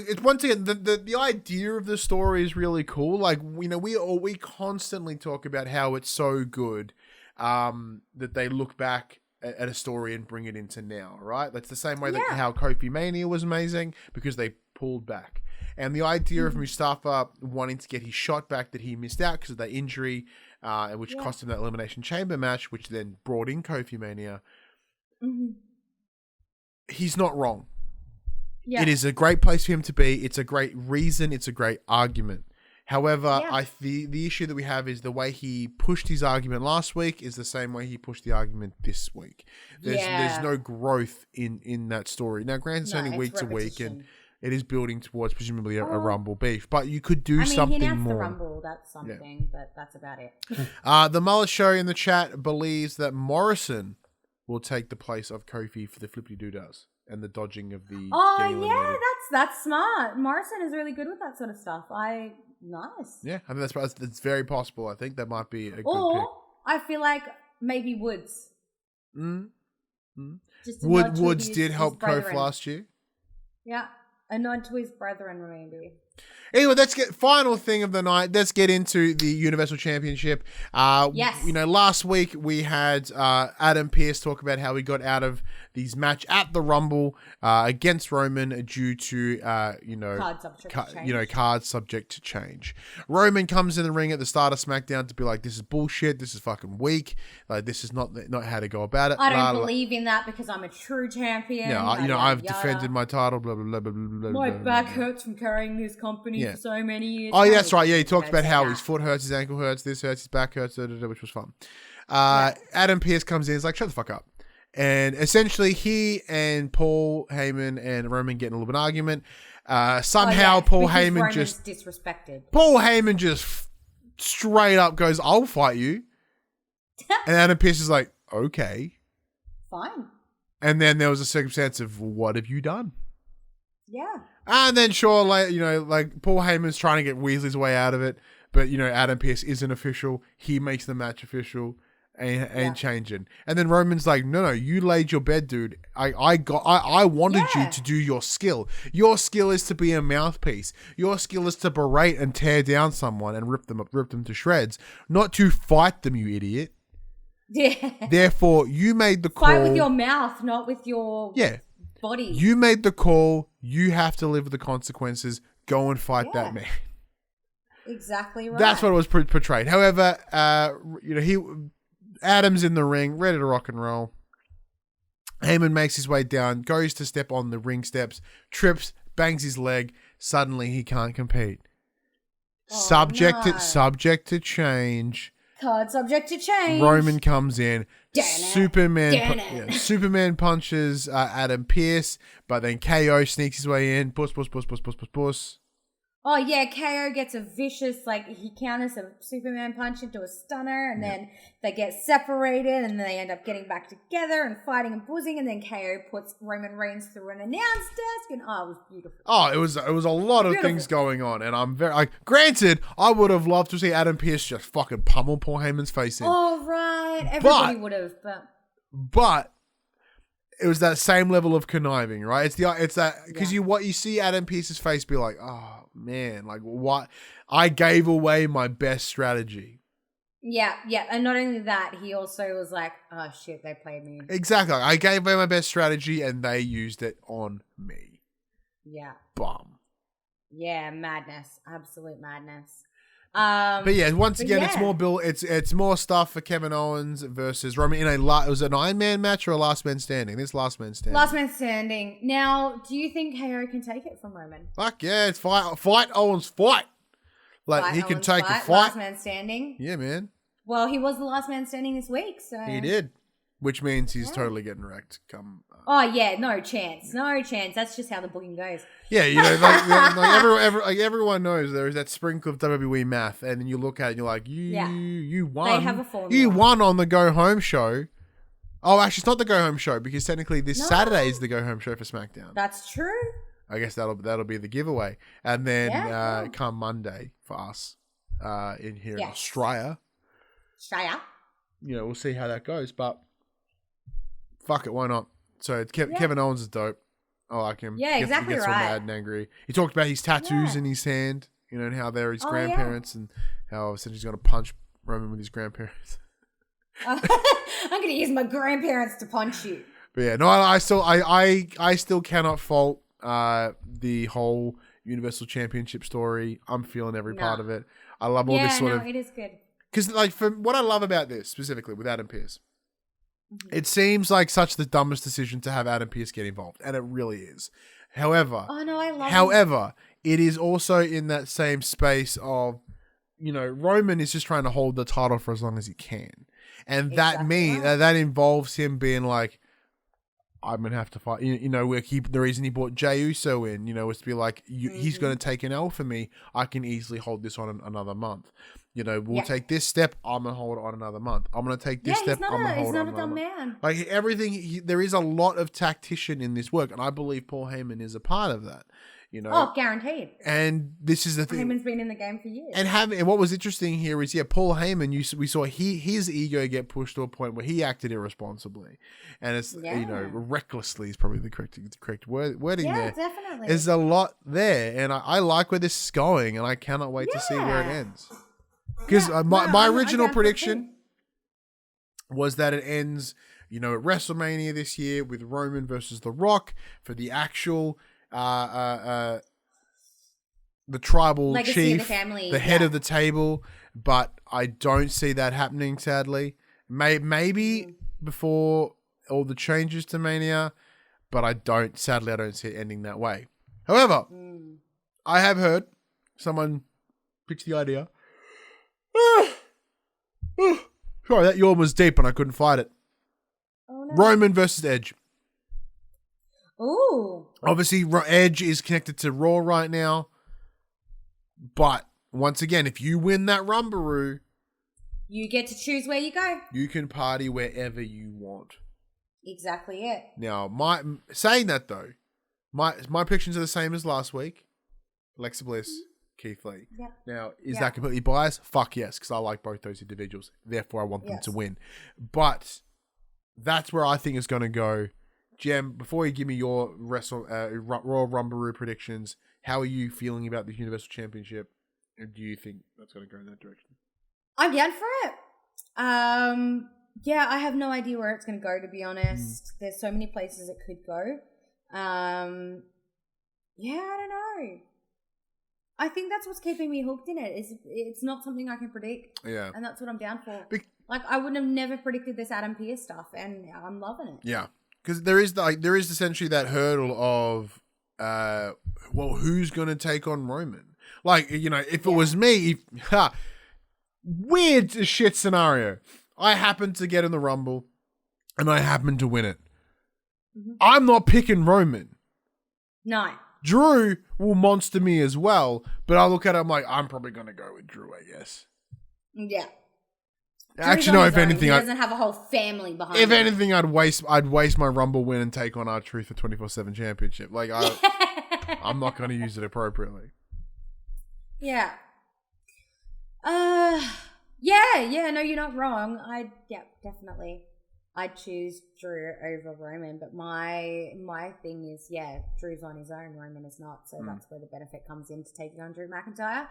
it's once again the idea of the story is really cool. Like, we constantly talk about how it's so good that they look back at a story and bring it into now, right? That's the same way that how Kofi Mania was amazing because they pulled back. And the idea of Mustafa wanting to get his shot back that he missed out because of that injury, which cost him that Elimination Chamber match, which then brought in Kofi Mania. He's not wrong. Yeah. It is a great place for him to be. It's a great reason. It's a great argument. However, the issue that we have is the way he pushed his argument last week is the same way he pushed the argument this week. There's no growth in that story. Now, granted, it's only week to week, and it is building towards presumably a Rumble beef, but you could do something he announced more. The Rumble, that's something, but that's about it. The Mullet Show in the chat believes that Morrison will take the place of Kofi for the flippity doo does and the dodging of the. That's smart. Morrison is really good with that sort of stuff. Nice. Yeah, I mean that's very possible. I think that might be a good pick. Or I feel like maybe Woods. Woods did help Kofi last year. Yeah, a nod to his brethren, maybe. Anyway, final thing of the night. Let's get into the Universal Championship. Yes. Last week we had Adam Pearce talk about how he got out of his match at the Rumble against Roman due to cards subject to change. Roman comes in the ring at the start of SmackDown to be like, "This is bullshit. This is fucking weak. Like, this is not how to go about it." I don't believe in that because I'm a true champion. Yeah, I've defended my title. Blah blah blah blah blah. My back hurts from carrying this company for so many years. Oh, yeah, that's right. Yeah, he talked about how his foot hurts, his ankle hurts, this hurts, his back hurts, which was fun. Adam Pearce comes in, he's like, "Shut the fuck up." And essentially, he and Paul Heyman and Roman get in a little bit of an argument. Somehow, Paul Heyman just disrespected. Paul Heyman just straight up goes, "I'll fight you," and Adam Pearce is like, "Okay, fine." And then there was a circumstance of, "What have you done?" Yeah. And then Paul Heyman's trying to get Weasley's way out of it, but Adam Pearce isn't official. He makes the match official and changing. And then Roman's like, "No, you laid your bed, dude. I wanted you to do your skill. Your skill is to be a mouthpiece. Your skill is to berate and tear down someone and rip them to shreds, not to fight them, you idiot." Yeah. Therefore, you made the call. Fight with your mouth, not with your body. You made the call. You have to live with the consequences. Go and fight that man. Exactly right. That's what it was portrayed. However, Adam's in the ring, ready to rock and roll. Heyman makes his way down, goes to step on the ring steps, trips, bangs his leg. Suddenly, he can't compete. Subject to change. Card subject to change. Roman comes in. Superman punches Adam Pearce, but then KO sneaks his way in. Puss. Oh, yeah, KO gets a vicious, he counters a Superman punch into a stunner, and then they get separated, and then they end up getting back together and fighting and boozing, and then KO puts Roman Reigns through an announce desk, and it was beautiful. Oh, it was a lot of things going on, and I'm very, granted, I would have loved to see Adam Pearce just fucking pummel Paul Heyman's face in. Oh, right. Everybody would have, But it was that same level of conniving, right? It's that because you see Adam Pearce's face be like, "Oh man, what? I gave away my best strategy." Yeah, and not only that, he also was like, "Oh shit, they played me." Exactly. I gave them my best strategy, and they used it on me. Yeah. Bum. Yeah, madness, absolute madness. But yeah, once again, it's more Bill. It's more stuff for Kevin Owens versus Roman in it was an Iron Man match or a Last Man Standing. This Last Man Standing. Last man standing. Now, do you think KO can take it from Roman? Fuck yeah, it's fight Owens, fight. Like Fight he can Owens take a fight. Last man standing. Yeah, man. Well, he was the last man standing this week, so He did, which means he's totally getting wrecked. Oh yeah, no chance. That's just how the booking goes. Yeah, you know, like everyone knows there is that sprinkle of WWE math, and then you look at it and you're like, you won. They have a formula. You won on the Go Home show. Oh, actually, it's not the Go Home show because technically this Saturday is the Go Home show for SmackDown. That's true. I guess that'll be the giveaway, and then come Monday for us in here in Australia. You know, we'll see how that goes, but fuck it, why not? So Kevin Owens is dope. I like him. Yeah, exactly gets right. all mad and angry. He talked about his tattoos in his hand, you know, and how they're his grandparents, and how essentially he's going to punch Roman with his grandparents. I'm going to use my grandparents to punch you. But yeah, no, I still cannot fault the whole Universal Championship story. I'm feeling every part of it. I love all this sort of. It is good. Because, like, for what I love about this, specifically with Adam Pearce, it seems like such the dumbest decision to have Adam Pearce get involved, and it really is. However, it is also in that same space of, you know, Roman is just trying to hold the title for as long as he can. And that involves him being like, I'm going to have to fight. You know, the reason he brought Jey Uso in, you know, was to be like, he's going to take an L for me. I can easily hold this on another month. You know, we'll take this step. I'm going to hold it on another month. I'm going to take this step. I'm going to hold it on another month. He's not a dumb man. Like everything, there is a lot of tactician in this work. And I believe Paul Heyman is a part of that. You know, oh, guaranteed. And this is the thing. Heyman's been in the game for years. And what was interesting here is, Paul Heyman. We saw his ego get pushed to a point where he acted irresponsibly, and it's you know, recklessly is probably the correct wording there. Yeah, definitely. There's a lot there, and I like where this is going, and I cannot wait to see where it ends. Because my original prediction was that it ends, you know, at WrestleMania this year with Roman versus The Rock for the actual. The tribal legacy chief, of the family, head of the table, but I don't see that happening, sadly. Maybe before all the changes to Mania, but I don't see it ending that way. However, I have heard someone pitch the idea. Sorry, that yawn was deep and I couldn't fight it. Oh, no. Roman versus Edge. Ooh. Obviously, Edge is connected to Raw right now. But, once again, if you win that Rumbaroo... you get to choose where you go. You can party wherever you want. Exactly it. Now, saying that, though, my predictions are the same as last week. Alexa Bliss, Keith Lee. Yep. Now, is that completely biased? Fuck yes, because I like both those individuals. Therefore, I want them to win. But, that's where I think it's going to go. Jem, before you give me your Royal Rumbaroo predictions, how are you feeling about the Universal Championship? And do you think that's going to go in that direction? I'm down for it. I have no idea where it's going to go, to be honest. There's so many places it could go. I don't know. I think that's what's keeping me hooked in it. It's not something I can predict. Yeah. And that's what I'm down for. I wouldn't have never predicted this Adam Pearce stuff, and I'm loving it. Yeah. Because there is essentially that hurdle of, who's going to take on Roman? Like, you know, if it was me, weird as shit scenario. I happen to get in the Rumble, and I happen to win it. Mm-hmm. I'm not picking Roman. No. Drew will monster me as well, but I look at it, I'm like, I'm probably going to go with Drew, I guess. Yeah. Actually, no. If anything, he doesn't have a whole family behind him. If anything, I'd waste my Rumble win and take on R-Truth for 24/7 championship. Like I'm not going to use it appropriately. Yeah. Yeah. No, you're not wrong. Definitely. I'd choose Drew over Roman, but my thing is, Drew's on his own, Roman is not, so that's where the benefit comes in to taking on Drew McIntyre.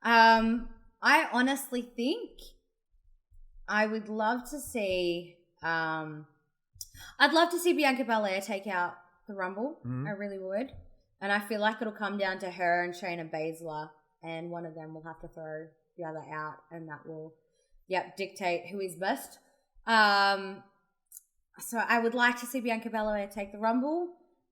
I honestly think I would love to see. I'd love to see Bianca Belair take out the Rumble. I really would, and I feel like it'll come down to her and Shayna Basler, and one of them will have to throw the other out, and that will, dictate who is best. So I would like to see Bianca Belair take the Rumble.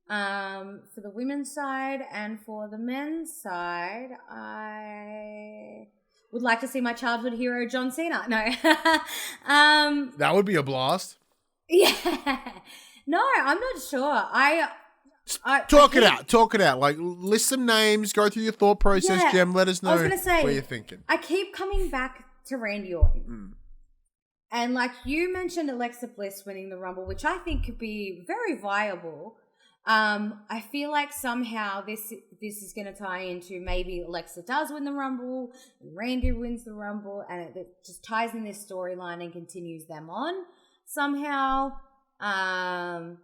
For the women's side, and for the men's side, I would like to see my childhood hero John Cena. No, that would be a blast. Yeah, no, I'm not sure. I Talk it out. Like, list some names, go through your thought process, Yeah, Jem. Let us know I was gonna say, where you're thinking. I keep coming back to Randy Orton. And like you mentioned Alexa Bliss winning the Rumble, which I think could be very viable. I feel like somehow this is going to tie into maybe Alexa does win the Rumble, and Randy wins the Rumble, and it just ties in this storyline and continues them on somehow. And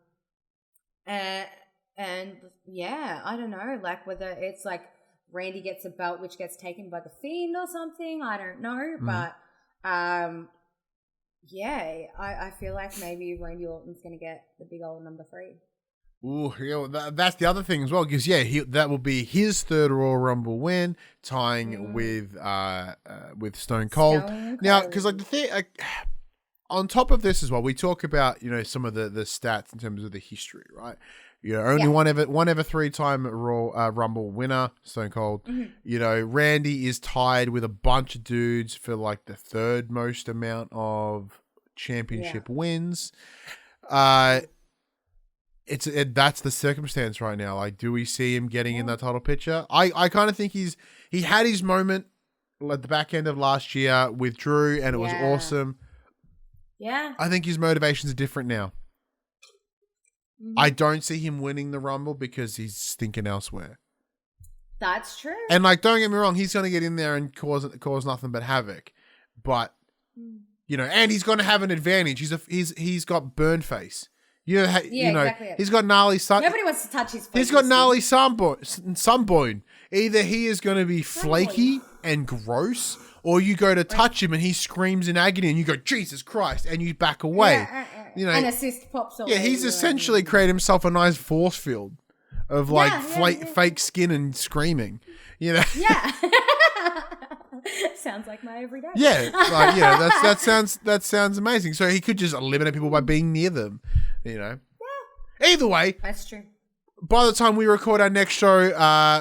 yeah, I don't know, like whether it's like Randy gets a belt which gets taken by the Fiend or something. I don't know, but yeah, I feel like maybe Randy Orton's going to get the big old number 3. Ooh, that's the other thing as well, because that will be his third Royal Rumble win, tying with Stone Cold. Now, because like the thing, on top of this as well, we talk about some of the stats in terms of the history, right? Only one ever 3-time Royal Rumble winner, Stone Cold. Randy is tied with a bunch of dudes for like the third most amount of championship wins. That's the circumstance right now. Like, do we see him getting in that title picture? I kind of think he had his moment at the back end of last year with Drew, and it was awesome. Yeah. I think his motivations are different now. I don't see him winning the Rumble because he's thinking elsewhere. That's true. And like, don't get me wrong, he's going to get in there and cause nothing but havoc. But and he's going to have an advantage. He's got burn face. Exactly. He's got gnarly sun. Nobody wants to touch his face. He's got gnarly sunburn. Either he is going to be flaky and gross, or you go to touch him and he screams in agony and you go, Jesus Christ, and you back away. An assist pops off. Yeah, he's essentially created himself a nice force field of fake skin and screaming. Yeah. Sounds like my everyday. Yeah, that sounds amazing. So he could just eliminate people by being near them. Yeah. Either way, that's true. By the time we record our next show,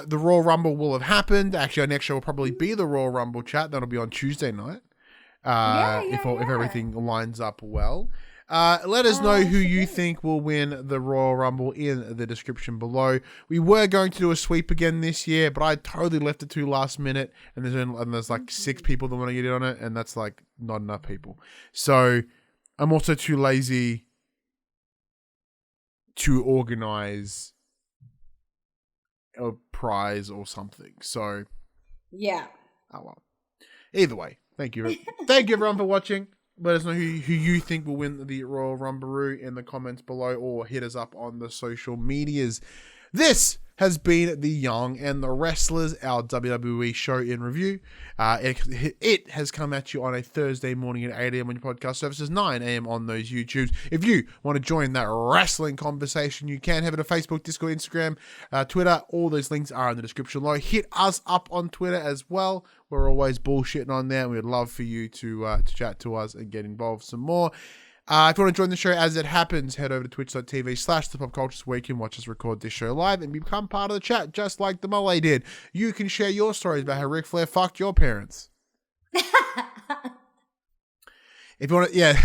the Royal Rumble will have happened. Actually, our next show will probably be the Royal Rumble chat. That'll be on Tuesday night. If everything lines up well. Let us know who you think will win the Royal Rumble in the description below. We were going to do a sweep again this year, but I totally left it to last minute, and there's like 6 people that want to get in on it, and that's like not enough people. So I'm also too lazy to organize a prize or something. So yeah. Oh well. Either way, thank you everyone for watching. Let us know who you think will win the Royal Rumble in the comments below, or hit us up on the social medias. This has been The Young and the Wrestlers, our WWE show in review. It has come at you on a Thursday morning at 8 a.m. on your podcast services, 9 a.m. on those YouTubes. If you want to join that wrestling conversation, you can. Head to Facebook, Discord, Instagram, Twitter. All those links are in the description below. Hit us up on Twitter as well. We're always bullshitting on there. We'd love for you to chat to us and get involved some more. If you want to join the show as it happens, head over to twitch.tv/thepopcultures where you can watch us record this show live and become part of the chat, just like the Mole did. You can share your stories about how Ric Flair fucked your parents. If you want to,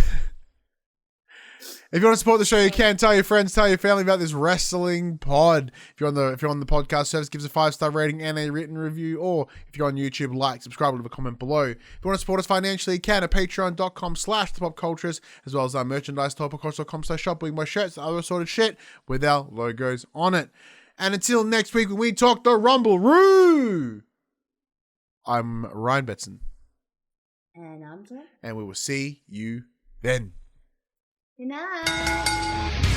If you want to support the show, you can. Tell your friends, tell your family about this wrestling pod. If you're on the podcast service, give us a 5-star rating and a written review. Or if you're on YouTube, like, subscribe, leave a comment below. If you want to support us financially, you can at patreon.com/thepopcultures, as well as our merchandise, topopcultures.com/shop, where you can buy shirts and other sort of shit with our logos on it. And until next week when we talk the Rumble-roo, I'm Ryan Betson. And I'm Jem. And we will see you then. Good night.